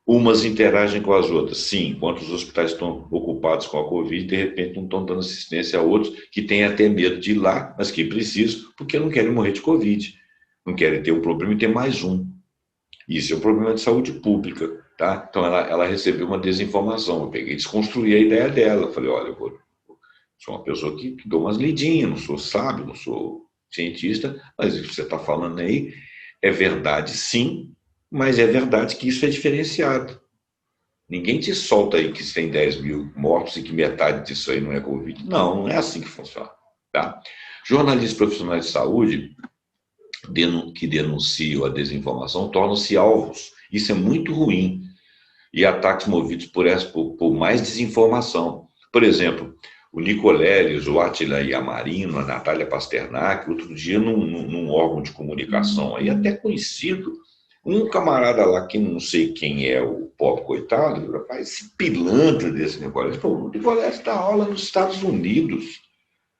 Umas interagem com as outras. Sim, enquanto os hospitais estão ocupados com a Covid, de repente não estão dando assistência a outros que têm até medo de ir lá, mas que precisam, porque não querem morrer de Covid. Não querem ter um problema e ter mais um. Isso é um problema de saúde pública, tá? Então ela recebeu uma desinformação. Eu peguei e desconstruí a ideia dela. Falei, olha, sou uma pessoa que dou umas lidinhas, não sou sábio, não sou cientista, mas o que você está falando aí é verdade, sim, mas é verdade que isso é diferenciado. Ninguém te solta aí que tem 10 mil mortos e que metade disso aí não é Covid. Não, não é assim que funciona. Tá? Jornalistas profissionais de saúde que denunciam a desinformação tornam-se alvos. Isso é muito ruim. E ataques movidos por mais desinformação. Por exemplo, o Nicoleles, o Átila Yamarino, a Natália Pasternak, outro dia num órgão de comunicação aí até conhecido, um camarada lá que não sei quem é, o pobre coitado, faz esse pilantra desse Nicoleles. Pô, o Nicoleles dá aula nos Estados Unidos.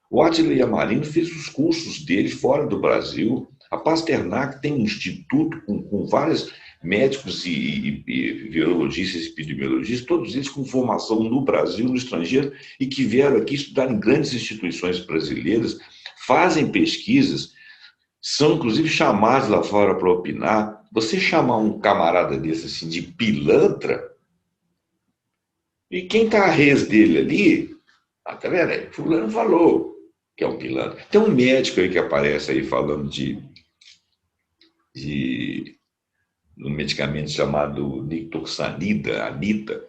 O Átila Yamarino fez os cursos dele fora do Brasil. A Pasternak tem um instituto com vários médicos e virologistas e epidemiologistas, todos eles com formação no Brasil, no estrangeiro, e que vieram aqui estudar em grandes instituições brasileiras, fazem pesquisas, são inclusive chamados lá fora para opinar. Você chamar um camarada desse assim de pilantra, e quem está a res dele ali, tá vendo aí? Fulano falou que é um pilantra. Tem um médico aí que aparece aí falando de um medicamento chamado nitoxanida, Anita,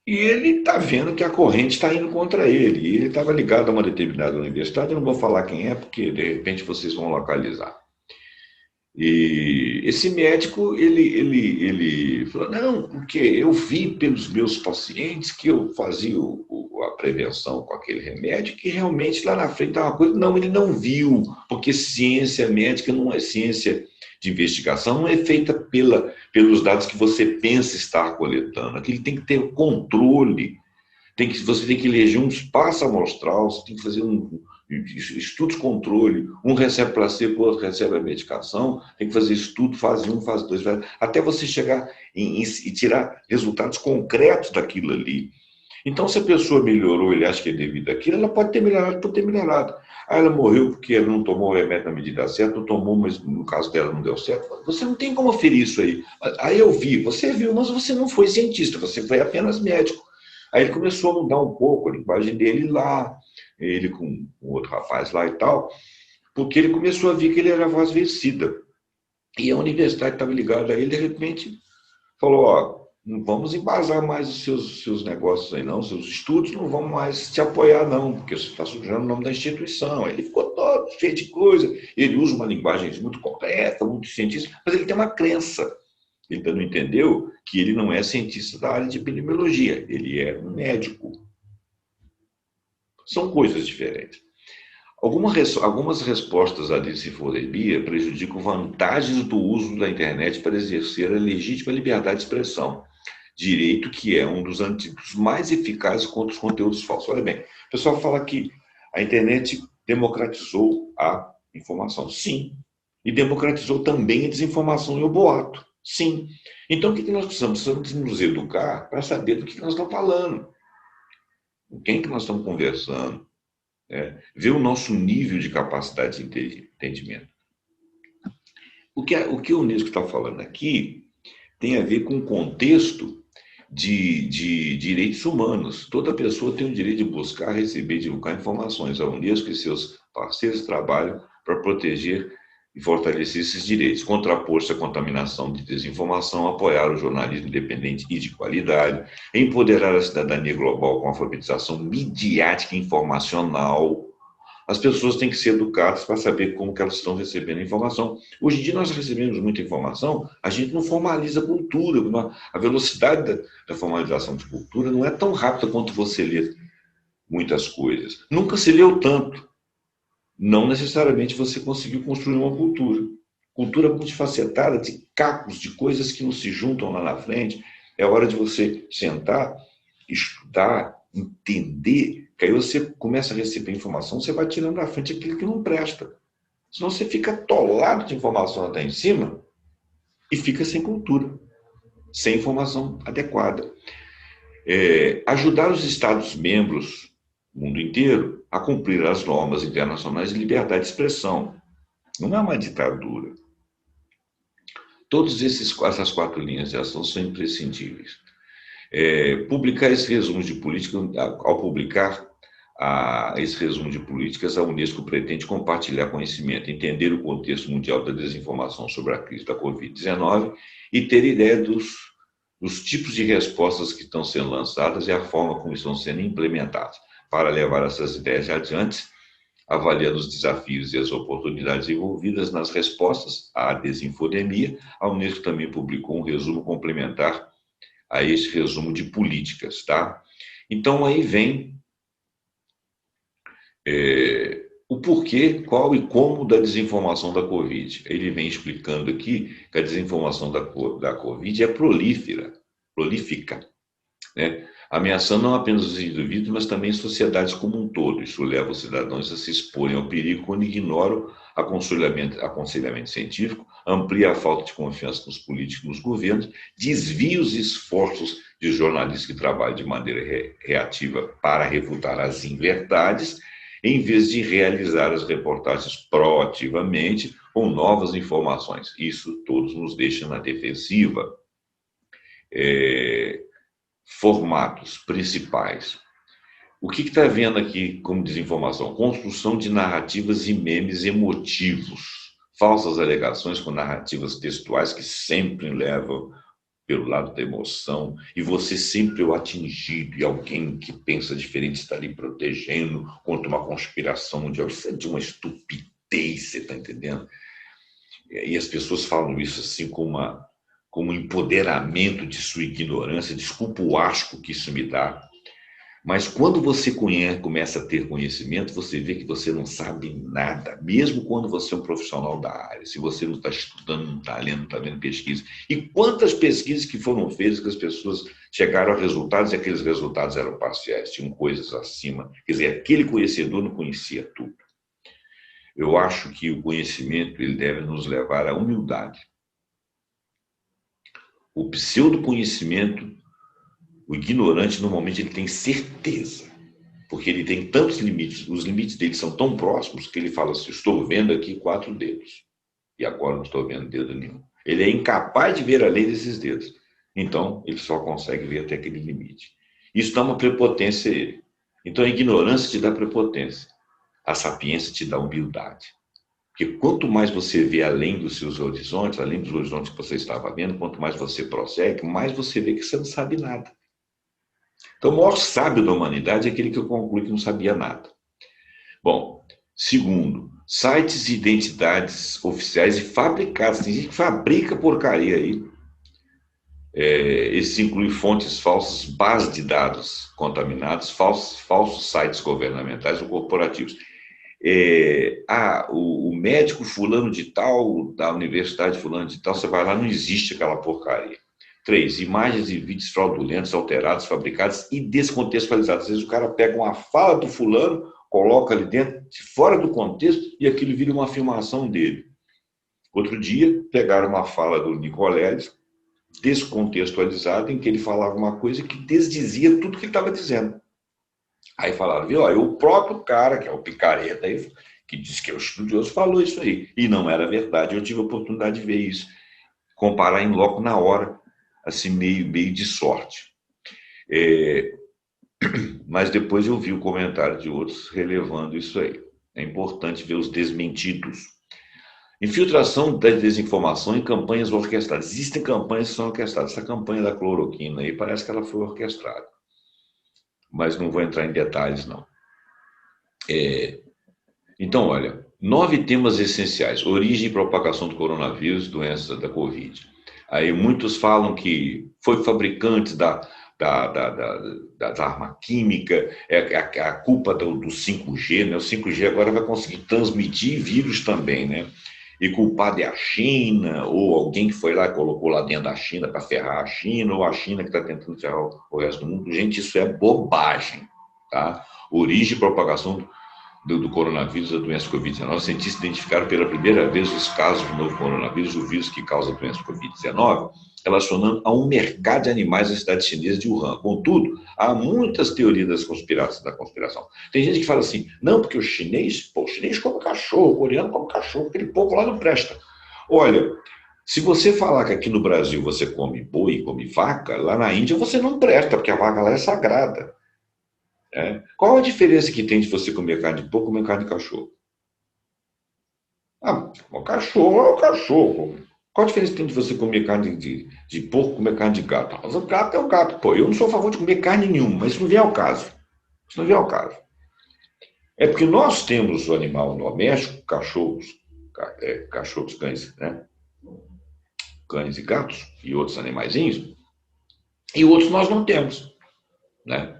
e ele está vendo que a corrente está indo contra ele. E ele estava ligado a uma determinada universidade, eu não vou falar quem é, porque de repente vocês vão localizar. E esse médico, ele falou, não, porque eu vi pelos meus pacientes que eu fazia a prevenção com aquele remédio, que realmente lá na frente estava uma coisa. Não, ele não viu, porque ciência médica não é ciência de investigação, não é feita pelos dados que você pensa estar coletando. Aquilo tem que ter controle, você tem que eleger um espaço amostral, você tem que fazer estudos de controle, um recebe placebo, o outro recebe a medicação, tem que fazer estudo, fase 1, fase 2, até você chegar e tirar resultados concretos daquilo ali. Então, se a pessoa melhorou, ele acha que é devido àquilo, ela pode ter melhorado por ter melhorado. Ah, ela morreu porque ela não tomou o remédio na medida certa, não tomou, mas no caso dela não deu certo. Você não tem como aferir isso aí. Aí eu vi, você viu, mas você não foi cientista, você foi apenas médico. Aí ele começou a mudar um pouco a linguagem dele lá, ele com outro rapaz lá e tal, porque ele começou a ver que ele era voz vencida. E a universidade estava ligada a ele, de repente, falou, ó, não vamos embasar mais os seus negócios aí não, seus estudos não vão mais te apoiar não, porque você está sujando o nome da instituição. Aí ele ficou todo cheio de coisa, ele usa uma linguagem muito concreta, muito científica, mas ele tem uma crença. Ele ainda não entendeu que ele não é cientista da área de epidemiologia, ele é um médico. São coisas diferentes. Algumas respostas à desinformia prejudicam vantagens do uso da internet para exercer a legítima liberdade de expressão, direito que é um dos antídotos mais eficazes contra os conteúdos falsos. Olha bem, o pessoal fala que a internet democratizou a informação. Sim. E democratizou também a desinformação e o boato. Sim. Então, o que nós precisamos? Precisamos nos educar para saber do que nós estamos falando. Com quem que nós estamos conversando. Ver o nosso nível de capacidade de entendimento. O que o Unesco está falando aqui tem a ver com o contexto de direitos humanos. Toda pessoa tem o direito de buscar, receber e divulgar informações. A Unesco e seus parceiros trabalham para proteger e fortalecer esses direitos, contrapor-se à contaminação de desinformação, apoiar o jornalismo independente e de qualidade, empoderar a cidadania global com alfabetização midiática e informacional. As pessoas têm que ser educadas para saber como que elas estão recebendo a informação. Hoje em dia nós recebemos muita informação, a gente não formaliza a cultura. A velocidade da formalização de cultura não é tão rápida quanto você lê muitas coisas. Nunca se leu tanto. Não necessariamente você conseguiu construir uma cultura. Cultura multifacetada, de cacos, de coisas que não se juntam lá na frente. É hora de você sentar, estudar, entender, que aí você começa a receber informação, você vai tirando da frente aquilo que não presta. Senão você fica atolado de informação até em cima e fica sem cultura, sem informação adequada. Ajudar os Estados-membros, o mundo inteiro, a cumprir as normas internacionais de liberdade de expressão. Não é uma ditadura. Todas essas 4 linhas de ação são imprescindíveis. Publicar esse resumo de política, ao publicar esse resumo de políticas, a Unesco pretende compartilhar conhecimento, entender o contexto mundial da desinformação sobre a crise da Covid-19 e ter ideia dos tipos de respostas que estão sendo lançadas e a forma como estão sendo implementadas. Para levar essas ideias adiante, avaliando os desafios e as oportunidades envolvidas nas respostas à desinfodemia, a Unesco também publicou um resumo complementar a esse resumo de políticas, tá? Então, aí vem o porquê, qual e como da desinformação da Covid. Ele vem explicando aqui que a desinformação da Covid é prolífica, né? Ameaçando não apenas os indivíduos, mas também sociedades como um todo. Isso leva os cidadãos a se exporem ao perigo quando ignoram aconselhamento científico, amplia a falta de confiança nos políticos e nos governos, desvia os esforços de jornalistas que trabalham de maneira reativa para refutar as inverdades, em vez de realizar as reportagens proativamente com novas informações. Isso todos nos deixa na defensiva. Formatos principais. O que está vendo aqui como desinformação? Construção de narrativas e memes emotivos, falsas alegações com narrativas textuais que sempre levam pelo lado da emoção, e você sempre é o atingido, e alguém que pensa diferente está ali protegendo contra uma conspiração mundial. Isso é de uma estupidez, você está entendendo? E as pessoas falam isso assim como empoderamento de sua ignorância. Desculpa o asco que isso me dá. Mas quando você começa a ter conhecimento, você vê que você não sabe nada, mesmo quando você é um profissional da área. Se você não está estudando, não está lendo, não está vendo pesquisa. E quantas pesquisas que foram feitas que as pessoas chegaram a resultados e aqueles resultados eram parciais, tinham coisas acima. Quer dizer, aquele conhecedor não conhecia tudo. Eu acho que o conhecimento ele deve nos levar à humildade. O pseudo-conhecimento, o ignorante, normalmente ele tem certeza, porque ele tem tantos limites, os limites dele são tão próximos que ele fala assim, estou vendo aqui 4 dedos, e agora não estou vendo dedo nenhum. Ele é incapaz de ver além desses dedos, então ele só consegue ver até aquele limite. Isso dá uma prepotência a ele. Então a ignorância te dá prepotência, a sapiência te dá humildade. Porque quanto mais você vê além dos seus horizontes, além dos horizontes que você estava vendo, quanto mais você prossegue, mais você vê que você não sabe nada. Então, o maior sábio da humanidade é aquele que conclui que não sabia nada. Bom, segundo, sites e identidades oficiais e fabricadas. Tem gente que fabrica porcaria aí. Isso inclui fontes falsas, bases de dados contaminados, falsos sites governamentais ou corporativos. O médico fulano de tal, da universidade fulano de tal, você vai lá, não existe aquela porcaria. 3, imagens e vídeos fraudulentos, alterados, fabricados e descontextualizados. Às vezes o cara pega uma fala do fulano, coloca ali dentro, fora do contexto, e aquilo vira uma afirmação dele. Outro dia, pegaram uma fala do Nicoleles, descontextualizada, em que ele falava uma coisa que desdizia tudo que ele estava dizendo. Aí falaram, viu, o próprio cara, que é o picareta, aí, que diz que é o estudioso, falou isso aí. E não era verdade. Eu tive a oportunidade de ver isso. Comparar em loco na hora. assim, meio de sorte. Mas depois eu vi o comentário de outros relevando isso aí. É importante ver os desmentidos. Infiltração da desinformação em campanhas orquestradas. Existem campanhas que são orquestradas. Essa campanha da cloroquina aí parece que ela foi orquestrada. Mas não vou entrar em detalhes, não. Então, olha, 9 temas essenciais. Origem e propagação do coronavírus, doença da Covid. Aí muitos falam que foi fabricante da arma química, a culpa do 5G, né? O 5G agora vai conseguir transmitir vírus também, né? E culpado é a China, ou alguém que foi lá e colocou lá dentro da China para ferrar a China, ou a China que está tentando ferrar o resto do mundo. Gente, isso é bobagem, tá? Origem e propagação do coronavírus, da doença Covid-19. Os cientistas identificaram pela primeira vez os casos do novo coronavírus, o vírus que causa a doença Covid-19, relacionando a um mercado de animais na cidade chinesa de Wuhan. Contudo, há muitas teorias da conspiração. Tem gente que fala assim, não, porque o chinês come cachorro, o coreano come cachorro, aquele povo lá não presta. Olha, se você falar que aqui no Brasil você come boi, come vaca, lá na Índia você não presta, porque a vaca lá é sagrada. Qual a diferença que tem de você comer carne de porco e comer carne de cachorro? O cachorro é o cachorro. Qual a diferença que tem de você comer carne de porco e comer carne de gato? Mas o gato é o gato. Pô, eu não sou a favor de comer carne nenhuma, mas isso não vem ao caso. Isso não vem ao caso. É porque nós temos o animal doméstico, cachorros, cães, né? Cães e gatos e outros animaizinhos, e outros nós não temos, né?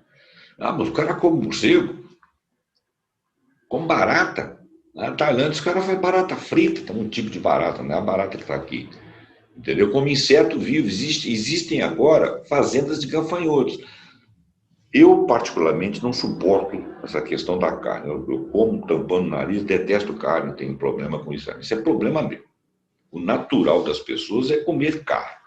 Mas o cara come morcego, come barata. Na Tailândia, os caras fazem barata frita, tem um tipo de barata, não é a barata que está aqui. Entendeu? Como inseto vivo. Existem agora fazendas de gafanhotos. Eu, particularmente, não suporto essa questão da carne. Eu como tampando o nariz, detesto carne, tenho problema com isso. Isso é problema meu. O natural das pessoas é comer carne.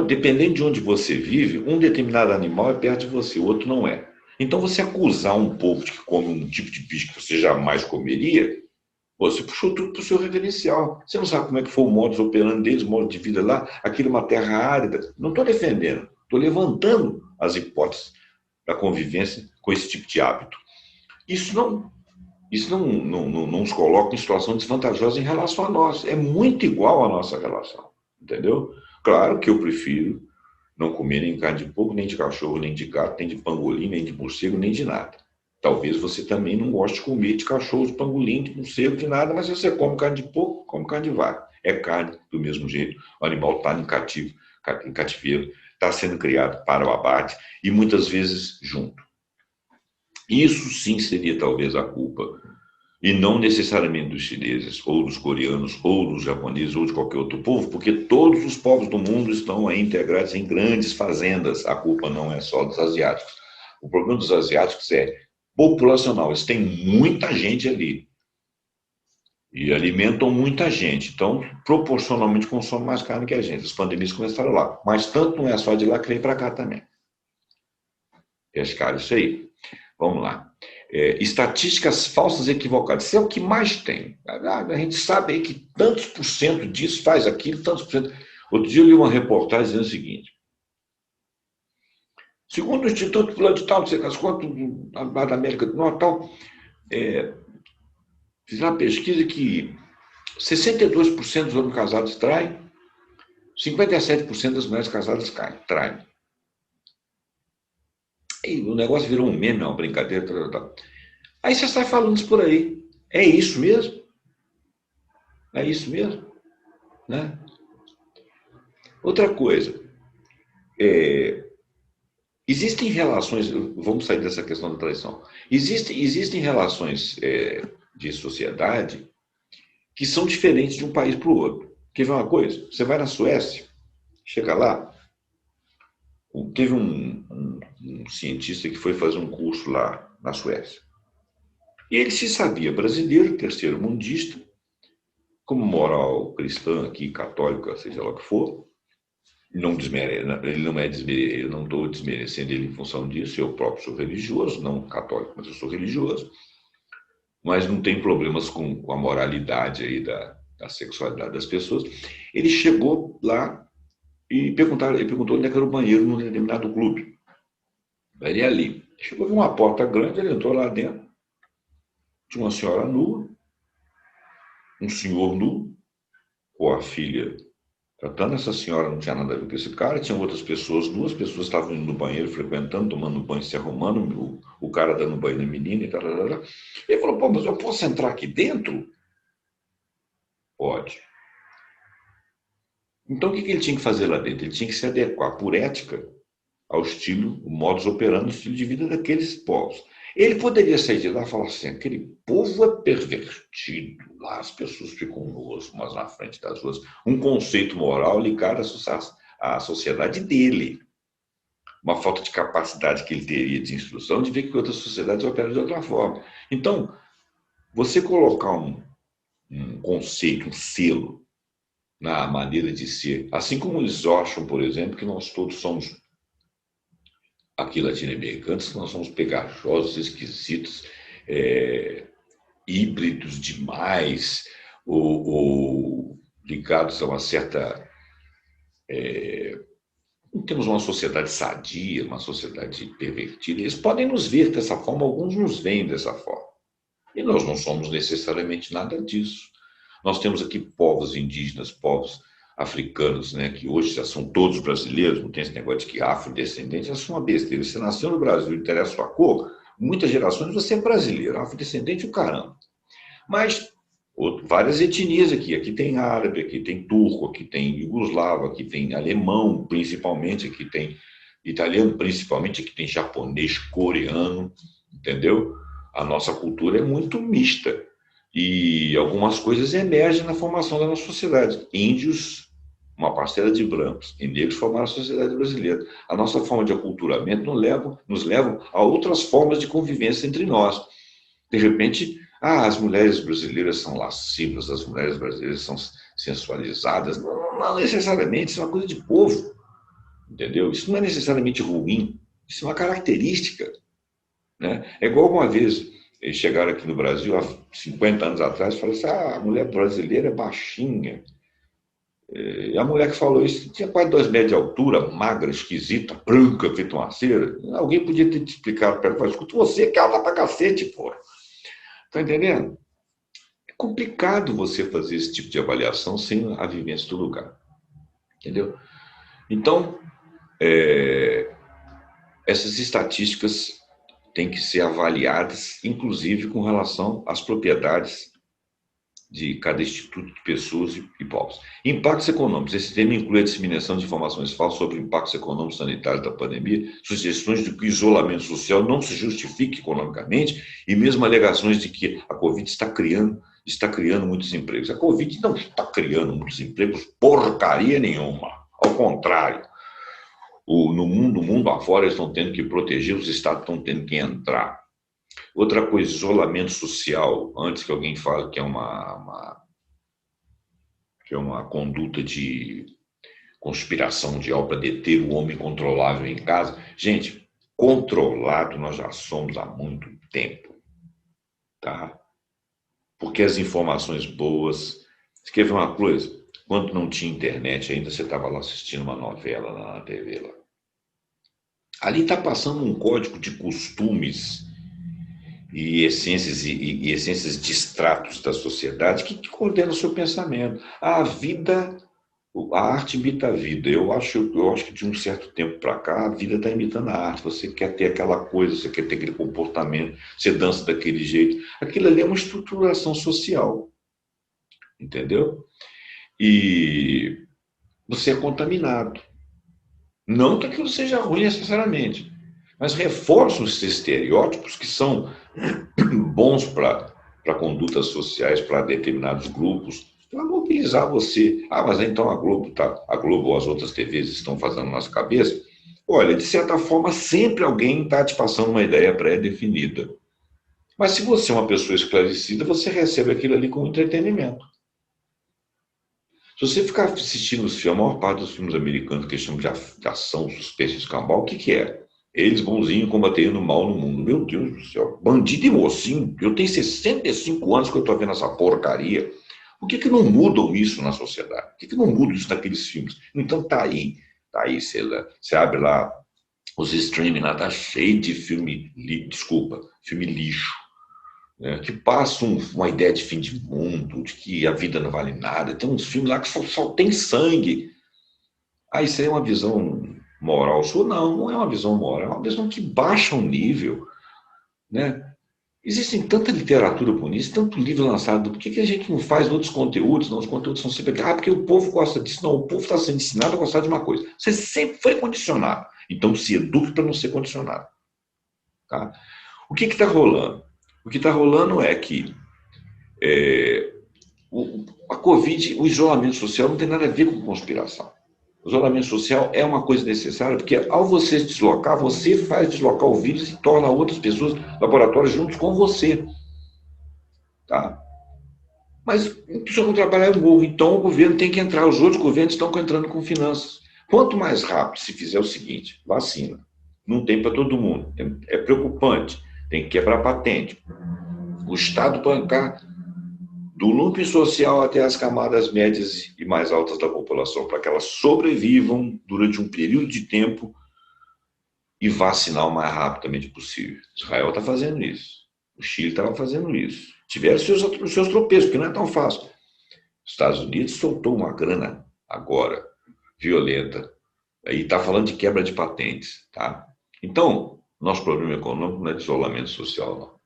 Dependendo de onde você vive, um determinado animal é perto de você, o outro não é. Então, você acusar um povo de que come um tipo de bicho que você jamais comeria, você puxou tudo para o seu referencial. Você não sabe como é que foi o modus operandi deles, o modo de vida lá, aquilo é uma terra árida. Não estou defendendo, estou levantando as hipóteses da convivência com esse tipo de hábito. Isso não nos coloca em situação desvantajosa em relação a nós. É muito igual à nossa relação, entendeu? Claro que eu prefiro não comer nem carne de porco, nem de cachorro, nem de gato, nem de pangolim, nem de morcego, nem de nada. Talvez você também não goste de comer de cachorro, de pangolim, de morcego, de nada, mas você come carne de porco, come carne de vaca. É carne do mesmo jeito. O animal está em cativeiro, está sendo criado para o abate e muitas vezes junto. Isso sim seria talvez a culpa, e não necessariamente dos chineses, ou dos coreanos, ou dos japoneses, ou de qualquer outro povo, porque todos os povos do mundo estão aí integrados em grandes fazendas. A culpa não é só dos asiáticos. O problema dos asiáticos é populacional. Eles têm muita gente ali. E alimentam muita gente. Então, proporcionalmente, consomem mais carne que a gente. As pandemias começaram lá. Mas tanto não é só de lá que vem para cá também. Pescar isso aí. Vamos lá. Estatísticas falsas e equivocadas. Isso é o que mais tem. A gente sabe aí que tantos por cento disso faz aquilo, tantos por cento. Outro dia eu li uma reportagem dizendo o seguinte. Segundo o Instituto Fulano de Tal, não sei das quantas, da América do Norte, tal, fiz uma pesquisa que 62% dos homens casados traem, 57% das mulheres casadas traem. E o negócio virou um meme, uma brincadeira. Tal. Aí você sai falando isso por aí. É isso mesmo? É isso mesmo? Né? Outra coisa. Existem relações, vamos sair dessa questão da traição. Existem relações de sociedade que são diferentes de um país para o outro. Quer ver uma coisa? Você vai na Suécia, chega lá, teve um cientista que foi fazer um curso lá na Suécia. E ele se sabia brasileiro, terceiro-mundista, como moral cristã aqui, católica, seja lá o que for. Não eu não estou desmerecendo ele em função disso, eu próprio sou religioso, não católico, mas eu sou religioso. Mas não tem problemas com a moralidade aí da sexualidade das pessoas, ele chegou lá e ele perguntou onde é que era o banheiro num determinado clube. Ele ali. Chegou a ver uma porta grande, ele entrou lá dentro, tinha uma senhora nua, um senhor nu, com a filha tratando. Essa senhora não tinha nada a ver com esse cara, tinha outras pessoas, duas pessoas estavam indo no banheiro, frequentando, tomando banho, se arrumando, o cara dando banho na menina e tal. Ele falou, pô, mas eu posso entrar aqui dentro? Pode. Então o que ele tinha que fazer lá dentro? Ele tinha que se adequar, por ética, ao estilo, o modus operandi, o estilo de vida daqueles povos. Ele poderia sair de lá e falar assim, aquele povo é pervertido, lá as pessoas ficam nuas, umas na frente das outras, um conceito moral ligado à sociedade dele. Uma falta de capacidade que ele teria de instrução de ver que outras sociedades operam de outra forma. Então, você colocar um conceito, um selo na maneira de ser, assim como eles acham, por exemplo, que nós todos somos aqui latino-americanos, que nós somos pegajosos, esquisitos, híbridos demais, ou ligados a uma certa... não temos uma sociedade sadia, uma sociedade pervertida. Eles podem nos ver dessa forma, alguns nos veem dessa forma. E nós não somos necessariamente nada disso. Nós temos aqui povos indígenas, povos africanos, né, que hoje já são todos brasileiros, não tem esse negócio de que afrodescendente, isso é uma besteira. Você nasceu no Brasil, interessa a sua cor, muitas gerações você é brasileiro, afrodescendente o caramba. Mas várias etnias aqui, aqui tem árabe, aqui tem turco, aqui tem iugoslavo, aqui tem alemão, principalmente, aqui tem italiano, principalmente, aqui tem japonês, coreano, entendeu? A nossa cultura é muito mista e algumas coisas emergem na formação da nossa sociedade. Índios, uma parcela de brancos e negros formaram a sociedade brasileira. A nossa forma de aculturamento nos leva a outras formas de convivência entre nós. De repente, as mulheres brasileiras são lascivas, as mulheres brasileiras são sensualizadas. Não necessariamente, isso é uma coisa de povo, entendeu? Isso não é necessariamente ruim, isso é uma característica, né? É igual uma vez, eles chegaram aqui no Brasil, há 50 anos atrás, e falaram assim, a mulher brasileira é baixinha. E a mulher que falou isso tinha quase 2 metros de altura, magra, esquisita, branca, feita uma cera. Alguém podia ter te explicado para ela, escuta, você que é alta pra cacete, porra. Tá entendendo? É complicado você fazer esse tipo de avaliação sem a vivência do lugar. Entendeu? Então, essas estatísticas têm que ser avaliadas, inclusive com relação às propriedades de cada instituto de pessoas e povos. Impactos econômicos. Esse tema inclui a disseminação de informações falsas sobre impactos econômicos sanitários da pandemia, sugestões de que o isolamento social não se justifique economicamente e mesmo alegações de que a Covid está criando muitos empregos. A Covid não está criando muitos empregos porcaria nenhuma. Ao contrário, no mundo afora, eles estão tendo que proteger, os estados estão tendo que entrar. Outra coisa, isolamento social, antes que alguém fale que é uma conduta de conspiração mundial para deter o homem controlável em casa. Gente, controlado nós já somos há muito tempo, tá? Porque as informações boas... Você quer ver uma coisa? Quando não tinha internet ainda, você estava lá assistindo uma novela lá na TV. Lá. Ali está passando um código de costumes e essências de estratos da sociedade que coordena o seu pensamento. A arte imita a vida. Eu acho que de um certo tempo para cá, a vida está imitando a arte. Você quer ter aquela coisa, você quer ter aquele comportamento, você dança daquele jeito. Aquilo ali é uma estruturação social. Entendeu? E você é contaminado. Não que aquilo seja ruim necessariamente, mas reforçam esses estereótipos que são bons para condutas sociais, para determinados grupos, para mobilizar você. Mas então a Globo ou as outras TVs estão fazendo na nossa cabeça. Olha, de certa forma, sempre alguém está te passando uma ideia pré-definida. Mas se você é uma pessoa esclarecida, você recebe aquilo ali como entretenimento. Se você ficar assistindo os filmes, a maior parte dos filmes americanos que eles chamam de ação, suspense, escambau, o que é? Eles bonzinhos combatendo o mal no mundo. Meu Deus do céu, bandido e mocinho. Eu tenho 65 anos que eu estou vendo essa porcaria. Por que não mudam isso na sociedade? Por que não mudam isso naqueles filmes? Então tá aí, você abre lá os streaming, lá tá cheio de filme, filme lixo, né, que passam uma ideia de fim de mundo, de que a vida não vale nada. Tem uns filmes lá que só tem sangue. Ah, isso aí é uma visão moral sua? Não, não é uma visão moral, é uma visão que baixa o nível, né? Existem tanta literatura bonita, tanto livro lançado, por que a gente não faz outros conteúdos? Não, os conteúdos são sempre, porque o povo gosta disso. Não, o povo está sendo ensinado a gostar de uma coisa. Você sempre foi condicionado, então se eduque para não ser condicionado. Tá? O que está rolando? O que está rolando é que a Covid, o isolamento social não tem nada a ver com conspiração. O isolamento social é uma coisa necessária, porque ao você se deslocar, você faz deslocar o vírus e torna outras pessoas, laboratórios, juntos com você. Tá? Mas o pessoal não trabalha é burro, então o governo tem que entrar, os outros governos estão entrando com finanças. Quanto mais rápido se fizer o seguinte, vacina, não tem para todo mundo, é preocupante, tem que quebrar patente. O Estado bancar do lumpen social até as camadas médias e mais altas da população, para que elas sobrevivam durante um período de tempo e vacinar o mais rapidamente possível. Israel está fazendo isso. O Chile estava fazendo isso. Tiveram os seus tropeços, porque não é tão fácil. Os Estados Unidos soltou uma grana agora, violenta. Aí está falando de quebra de patentes. Tá? Então, nosso problema econômico não é de isolamento social, não.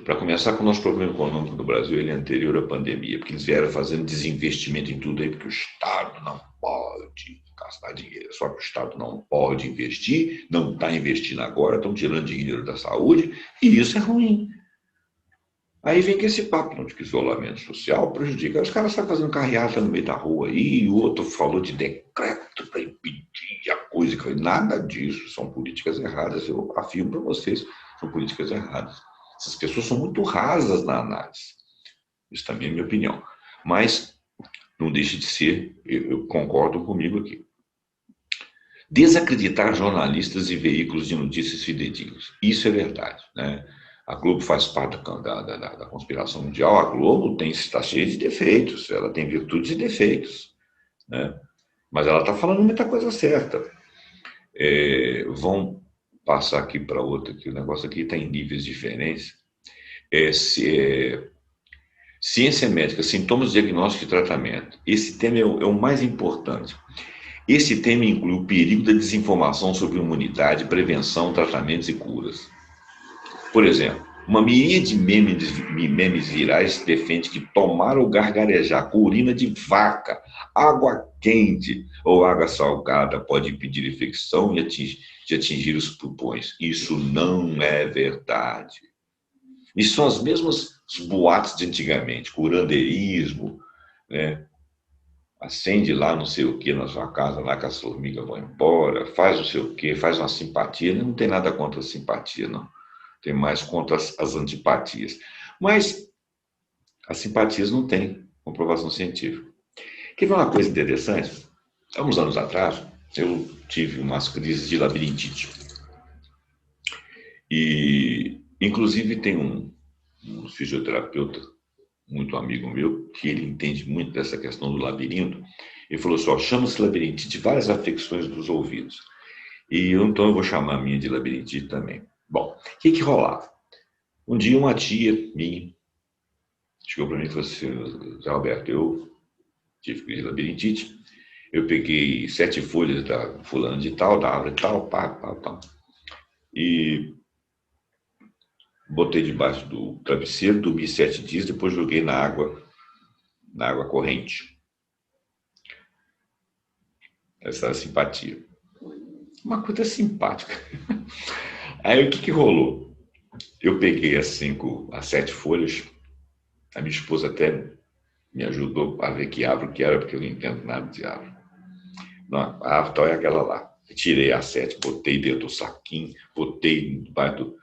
Para começar, com o nosso problema econômico do Brasil, ele é anterior à pandemia, porque eles vieram fazendo desinvestimento em tudo aí, porque o Estado não pode gastar dinheiro, só que o Estado não pode investir, não está investindo agora, estão tirando dinheiro da saúde, e isso é ruim. Aí vem que esse papo de que isolamento social prejudica. Os caras estão fazendo carreata no meio da rua aí, o outro falou de decreto para impedir a coisa. Nada disso, são políticas erradas, eu afirmo para vocês, são políticas erradas. Essas pessoas são muito rasas na análise. Isso também é minha opinião. Mas não deixe de ser, eu concordo comigo aqui. Desacreditar jornalistas e veículos de notícias fidedignos. Isso é verdade, né? A Globo faz parte da conspiração mundial. A Globo está cheia de defeitos, ela tem virtudes e defeitos, né? Mas ela está falando muita coisa certa. Vão passar aqui para outra, que o negócio aqui está em níveis diferentes. Ciência médica, sintomas, diagnóstico e tratamento. Esse tema é o mais importante. Esse tema inclui o perigo da desinformação sobre imunidade, prevenção, tratamentos e curas. Por exemplo, uma miríade de memes virais defende que tomar ou gargarejar com urina de vaca, água quente ou água salgada pode impedir infecção e de atingir os pulmões. Isso não é verdade. E são as mesmas boatos de antigamente, curandeirismo, né? Acende lá não sei o que na sua casa, lá que as formigas vão embora, faz não sei o que, faz uma simpatia. Não tem nada contra a simpatia, não. Tem mais contra as antipatias. Mas as simpatias não têm comprovação científica. Quer ver uma coisa interessante? Há uns anos atrás, eu tive umas crises de labirintite. E, inclusive, tem um fisioterapeuta, muito amigo meu, que ele entende muito dessa questão do labirinto. Ele falou assim, chama-se labirintite várias afecções dos ouvidos. E então eu vou chamar a minha de labirintite também. Bom, o que rolava? Um dia uma tia minha chegou para mim e falou assim, Zé Alberto, eu tive crise de labirintite, eu peguei 7 folhas da fulana de tal, da árvore tal, pá, e botei debaixo do travesseiro, dormi 7 dias, depois joguei na água corrente. Essa é a simpatia. Uma coisa simpática. Aí o que rolou? Eu peguei as 7 folhas, a minha esposa até me ajudou a ver que árvore que era, porque eu não entendo nada de árvore. Não, a árvore tal é aquela lá. Eu tirei as 7, botei dentro do saquinho, botei debaixo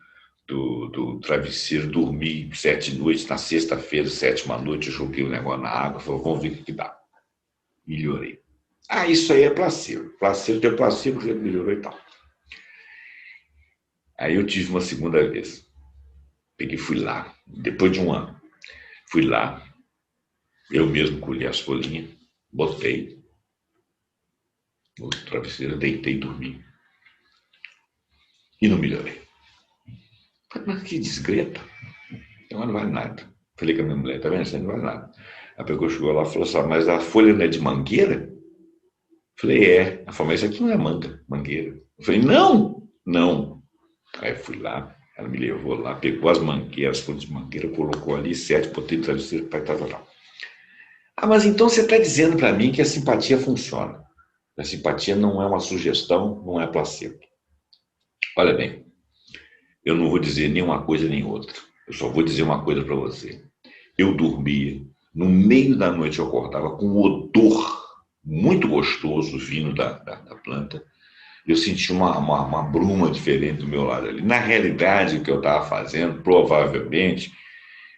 do travesseiro, dormi 7 noites. Na sexta-feira, 7ª noite, eu joguei o negócio na água, falei, vamos ver o que dá. Melhorei. Isso aí é placebo. Tem placebo que melhorou e tal. Aí eu tive uma segunda vez. Fui lá, depois de um ano. Fui lá, Eu mesmo colhi as folhinhas, botei no travesseiro, deitei e dormi. E não melhorei. Falei, mas que desgreta. Então não vale nada. Falei com a minha mulher, tá vendo? Isso aí não vale nada. Ela pegou, chegou lá e falou assim, mas a folha não é de mangueira? Falei, é. Ela falou, mas isso aqui não é manga, mangueira. Eu falei, não, não. Aí eu fui lá, ela me levou lá, pegou as mangueiras, as folhas de mangueira, colocou ali, 7, botei no travesseiro, tal. Ah, mas então você está dizendo para mim que a simpatia funciona. A simpatia não é uma sugestão, não é placebo. Olha bem, eu não vou dizer nem uma coisa nem outra. Eu só vou dizer uma coisa para você. Eu dormia, no meio da noite eu acordava com um odor muito gostoso vindo da planta. Eu senti uma bruma diferente do meu lado ali. Na realidade, o que eu estava fazendo, provavelmente,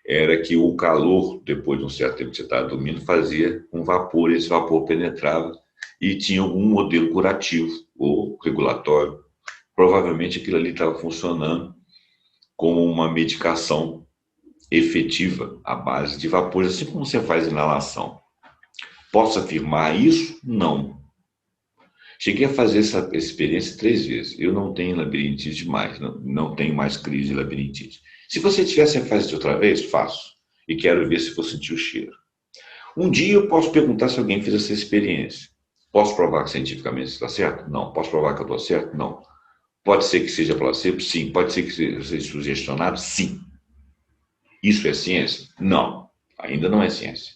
era que o calor, depois de um certo tempo que você estava dormindo, fazia um vapor, esse vapor penetrava e tinha algum modelo curativo ou regulatório. Provavelmente aquilo ali estava funcionando como uma medicação efetiva à base de vapores, assim como você faz inalação. Posso afirmar isso? Não. Cheguei a fazer essa experiência 3 vezes. Eu não tenho labirintite mais, não tenho mais crise de labirintite. Se você tivesse a fazer outra vez, faço. E quero ver se vou sentir o cheiro. Um dia eu posso perguntar se alguém fez essa experiência. Posso provar que cientificamente está certo? Não. Posso provar que eu estou certo? Não. Pode ser que seja placebo? Sim. Pode ser que seja sugestionado? Sim. Isso é ciência? Não. Ainda não é ciência.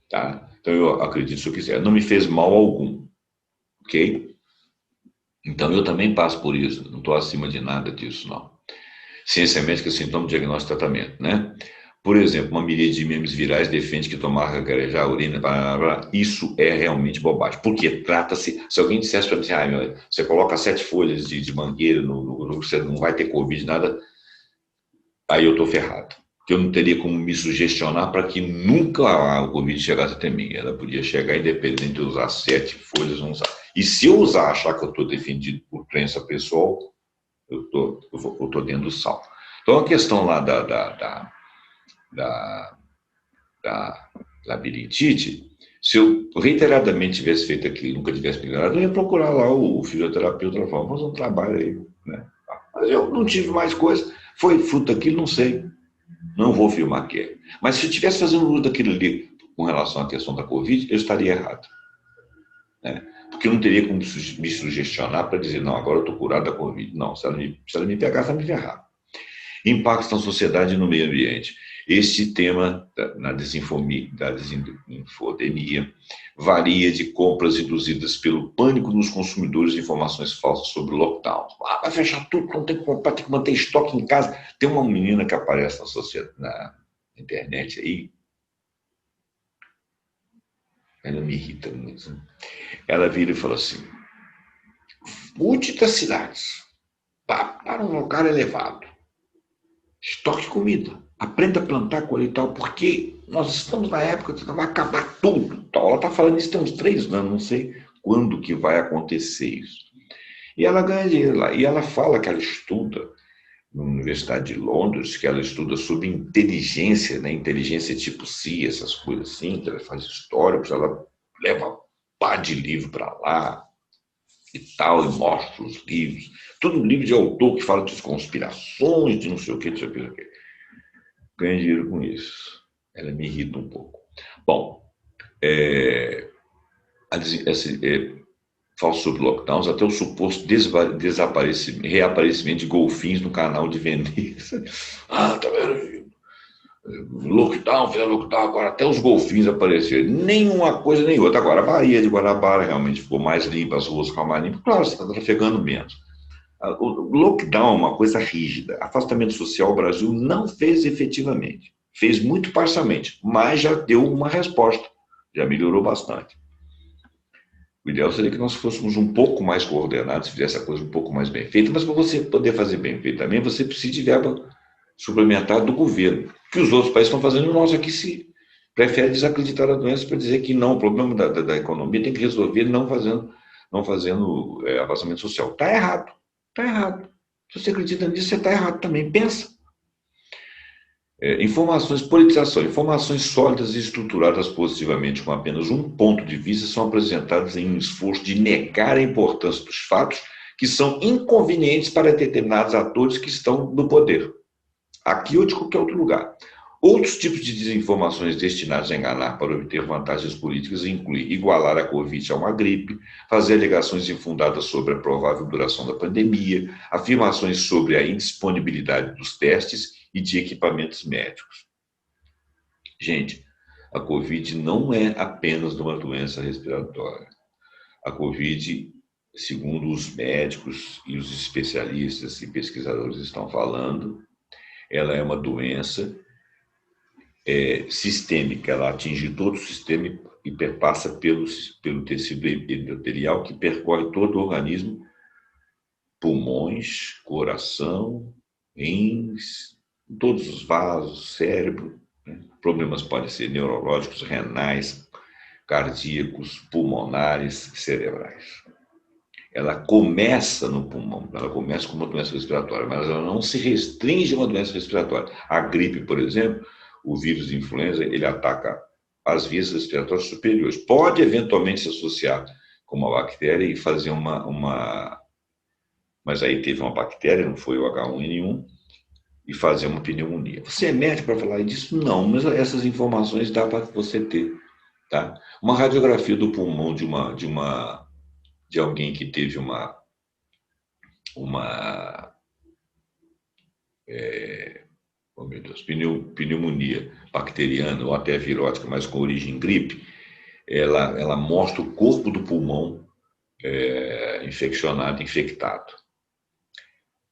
Tá? Então eu acredito se eu quiser. Não me fez mal algum. Ok? Então eu também passo por isso. Não estou acima de nada disso, não. Ciência médica, sintoma, diagnóstico e tratamento, né? Por exemplo, uma miríade de memes virais defende que tomar gaguejar urina, blá, blá, blá, isso é realmente bobagem. Porque trata-se, se alguém dissesse para mim assim, meu, você coloca 7 folhas de mangueira você não vai ter Covid, nada, aí eu estou ferrado. Porque eu não teria como me sugestionar para que nunca o Covid chegasse até mim. Ela podia chegar independente de usar 7 folhas, não usar. E se eu usar, achar que eu estou defendido por crença pessoal, eu tô dentro do sal. Então a questão lá da, da labirintite, se eu reiteradamente tivesse feito aquilo, nunca tivesse melhorado, eu ia procurar lá o fisioterapeuta e falar, vamos um trabalho aí, né? Mas eu não tive mais coisa, foi fruto daquilo, não sei, não vou afirmar que é. Mas se eu estivesse fazendo uso daquilo ali com relação à questão da Covid, eu estaria errado, né? Porque eu não teria como me sugestionar para dizer, não, agora eu estou curado da Covid. Não, se ela me pegar, ela me ferrar. Impactos na sociedade e no meio ambiente. Este tema da desinfodemia varia de compras induzidas pelo pânico nos consumidores de informações falsas sobre o lockdown. Ah, vai fechar tudo, não tem que comprar, tem que manter estoque em casa. Tem uma menina que aparece na internet aí, ela me irrita muito. Ela vira e fala assim, mude das cidades para um lugar elevado. Estoque comida. Aprenda a plantar, colher e tal, porque nós estamos na época que vai acabar tudo. Ela está falando isso tem uns 3 anos, não sei quando que vai acontecer isso. E ela ganha dinheiro lá. E ela fala que ela estuda na Universidade de Londres, que ela estuda sobre inteligência, né? Inteligência tipo C, essas coisas assim, que ela faz históricos, ela leva pá de livro para lá e tal, e mostra os livros. Todo livro de autor que fala de conspirações, de não sei o que, não sei o que, não sei o que. Ganha dinheiro com isso. Ela me irrita um pouco. Bom, falo sobre lockdowns, até o suposto reaparecimento de golfinhos no canal de Veneza. Ah, tá vendo? Lockdown, agora até os golfinhos apareceram. Nenhuma coisa nem outra. Agora, a Baía de Guanabara realmente ficou mais limpa, as ruas ficaram mais limpas. Claro, você está trafegando menos. O lockdown é uma coisa rígida. Afastamento social o Brasil não fez efetivamente. Fez muito parcialmente, mas já deu uma resposta. Já melhorou bastante. O ideal seria que nós fôssemos um pouco mais coordenados, fizesse a coisa um pouco mais bem feita, mas para você poder fazer bem feito também, você precisa de verba suplementar do governo, que os outros países estão fazendo, nós aqui se prefere desacreditar a doença para dizer que não, o problema da economia tem que resolver não fazendo afastamento social. Está errado, está errado. Se você acredita nisso, você está errado também. Pensa. Informações, politização, informações sólidas e estruturadas positivamente com apenas um ponto de vista são apresentadas em um esforço de negar a importância dos fatos que são inconvenientes para determinados atores que estão no poder, aqui ou de qualquer outro lugar. Outros tipos de desinformações destinadas a enganar para obter vantagens políticas incluem igualar a Covid a uma gripe, fazer alegações infundadas sobre a provável duração da pandemia, afirmações sobre a indisponibilidade dos testes e de equipamentos médicos. Gente, a Covid não é apenas uma doença respiratória. A Covid, segundo os médicos e os especialistas e pesquisadores estão falando, ela é uma doença sistêmica, ela atinge todo o sistema e perpassa pelo tecido endotelial que percorre todo o organismo, pulmões, coração, rins, todos os vasos, cérebro. Né? Problemas podem ser neurológicos, renais, cardíacos, pulmonares, cerebrais. Ela começa no pulmão, ela começa com uma doença respiratória, mas ela não se restringe a uma doença respiratória. A gripe, por exemplo, o vírus de influenza, ele ataca as vias respiratórias superiores. Pode eventualmente se associar com uma bactéria e fazer mas aí teve uma bactéria, não foi o H1N1, e fazer uma pneumonia. Você é médico para falar disso? Não, mas essas informações dá para você ter. Tá? Uma radiografia do pulmão de alguém que teve uma oh meu Deus, pneumonia bacteriana ou até virótica, mas com origem gripe, ela mostra o corpo do pulmão infectado.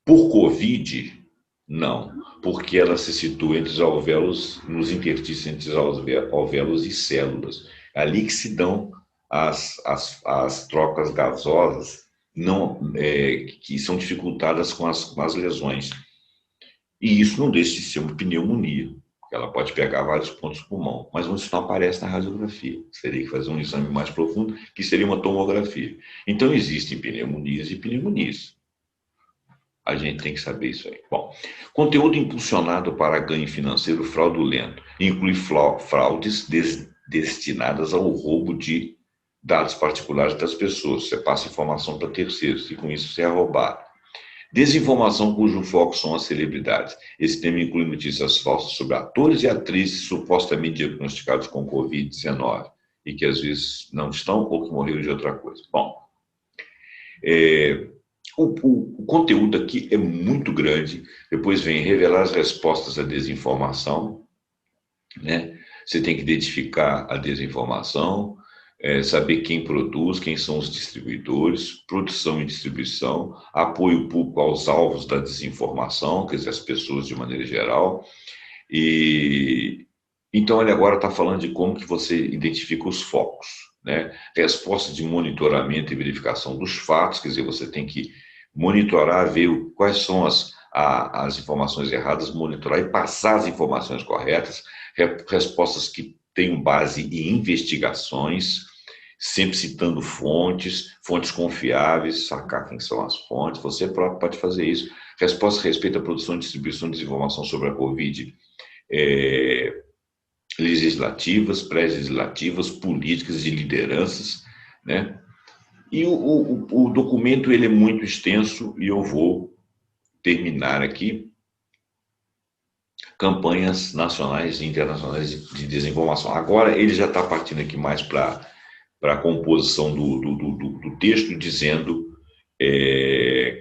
Por Covid, não, porque ela se situa entre os alvéolos, nos interstícios entre os alvéolos e células. É ali que se dão as trocas gasosas que são dificultadas com as lesões. E isso não deixa de ser uma pneumonia, porque ela pode pegar vários pontos do pulmão, mas isso não aparece na radiografia. Seria que fazer um exame mais profundo, que seria uma tomografia. Então, existem pneumonias e pneumonias. A gente tem que saber isso aí. Bom, conteúdo impulsionado para ganho financeiro fraudulento inclui fraudes destinadas ao roubo de dados particulares das pessoas. Você passa informação para terceiros e com isso você é roubado. Desinformação cujo foco são as celebridades. Esse tema inclui notícias falsas sobre atores e atrizes supostamente diagnosticados com Covid-19 e que às vezes não estão ou que morreram de outra coisa. Bom, o conteúdo aqui é muito grande. Depois vem revelar as respostas à desinformação, né? Você tem que identificar a desinformação, saber quem produz, quem são os distribuidores, produção e distribuição, apoio público aos alvos da desinformação, quer dizer, as pessoas de maneira geral. E então ele agora está falando de como que você identifica os focos, né? Resposta de monitoramento e verificação dos fatos, quer dizer, você tem que monitorar, ver quais são as informações erradas, monitorar e passar as informações corretas, respostas que tenham base em investigações, sempre citando fontes confiáveis, sacar quem são as fontes, você próprio pode fazer isso. Resposta a respeito à produção, distribuição e desinformação sobre a Covid, legislativas, pré-legislativas, políticas e lideranças, né? E o documento ele é muito extenso e eu vou terminar aqui. Campanhas nacionais e internacionais de desinformação. Agora ele já está partindo aqui mais para a composição do texto, dizendo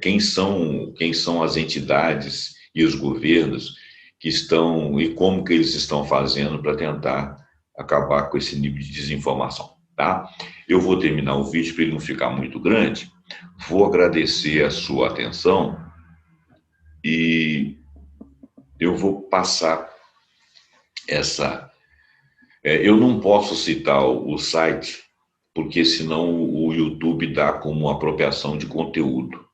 quem são as entidades e os governos que estão e como que eles estão fazendo para tentar acabar com esse nível de desinformação. Tá? Eu vou terminar o vídeo para ele não ficar muito grande. Vou agradecer a sua atenção e eu vou passar eu não posso citar o site, porque senão o YouTube dá como apropriação de conteúdo.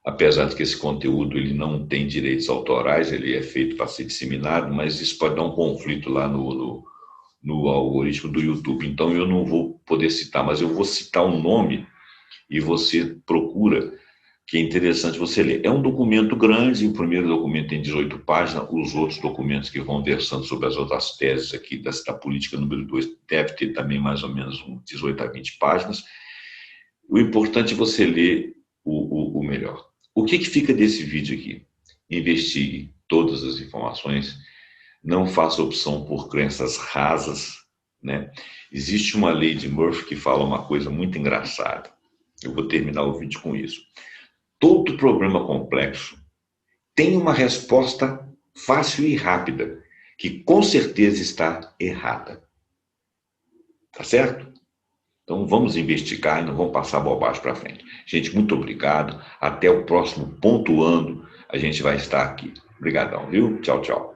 Apesar de que esse conteúdo ele não tem direitos autorais, ele é feito para ser disseminado, mas isso pode dar um conflito lá no algoritmo do YouTube. Então eu não vou poder citar, mas eu vou citar um nome e você procura que é interessante você ler. É um documento grande, o primeiro documento tem 18 páginas, os outros documentos que vão versando sobre as outras teses aqui da política número 2 deve ter também mais ou menos 18 a 20 páginas. O importante é você ler o melhor. O que fica desse vídeo aqui? Investigue todas as informações, não faça opção por crenças rasas, né? Existe uma lei de Murphy que fala uma coisa muito engraçada. Eu vou terminar o vídeo com isso. Todo problema complexo tem uma resposta fácil e rápida, que com certeza está errada. Tá certo? Então vamos investigar e não vamos passar bobagem para frente. Gente, muito obrigado. Até o próximo Pontuando. A gente vai estar aqui. Obrigadão, viu? Tchau, tchau.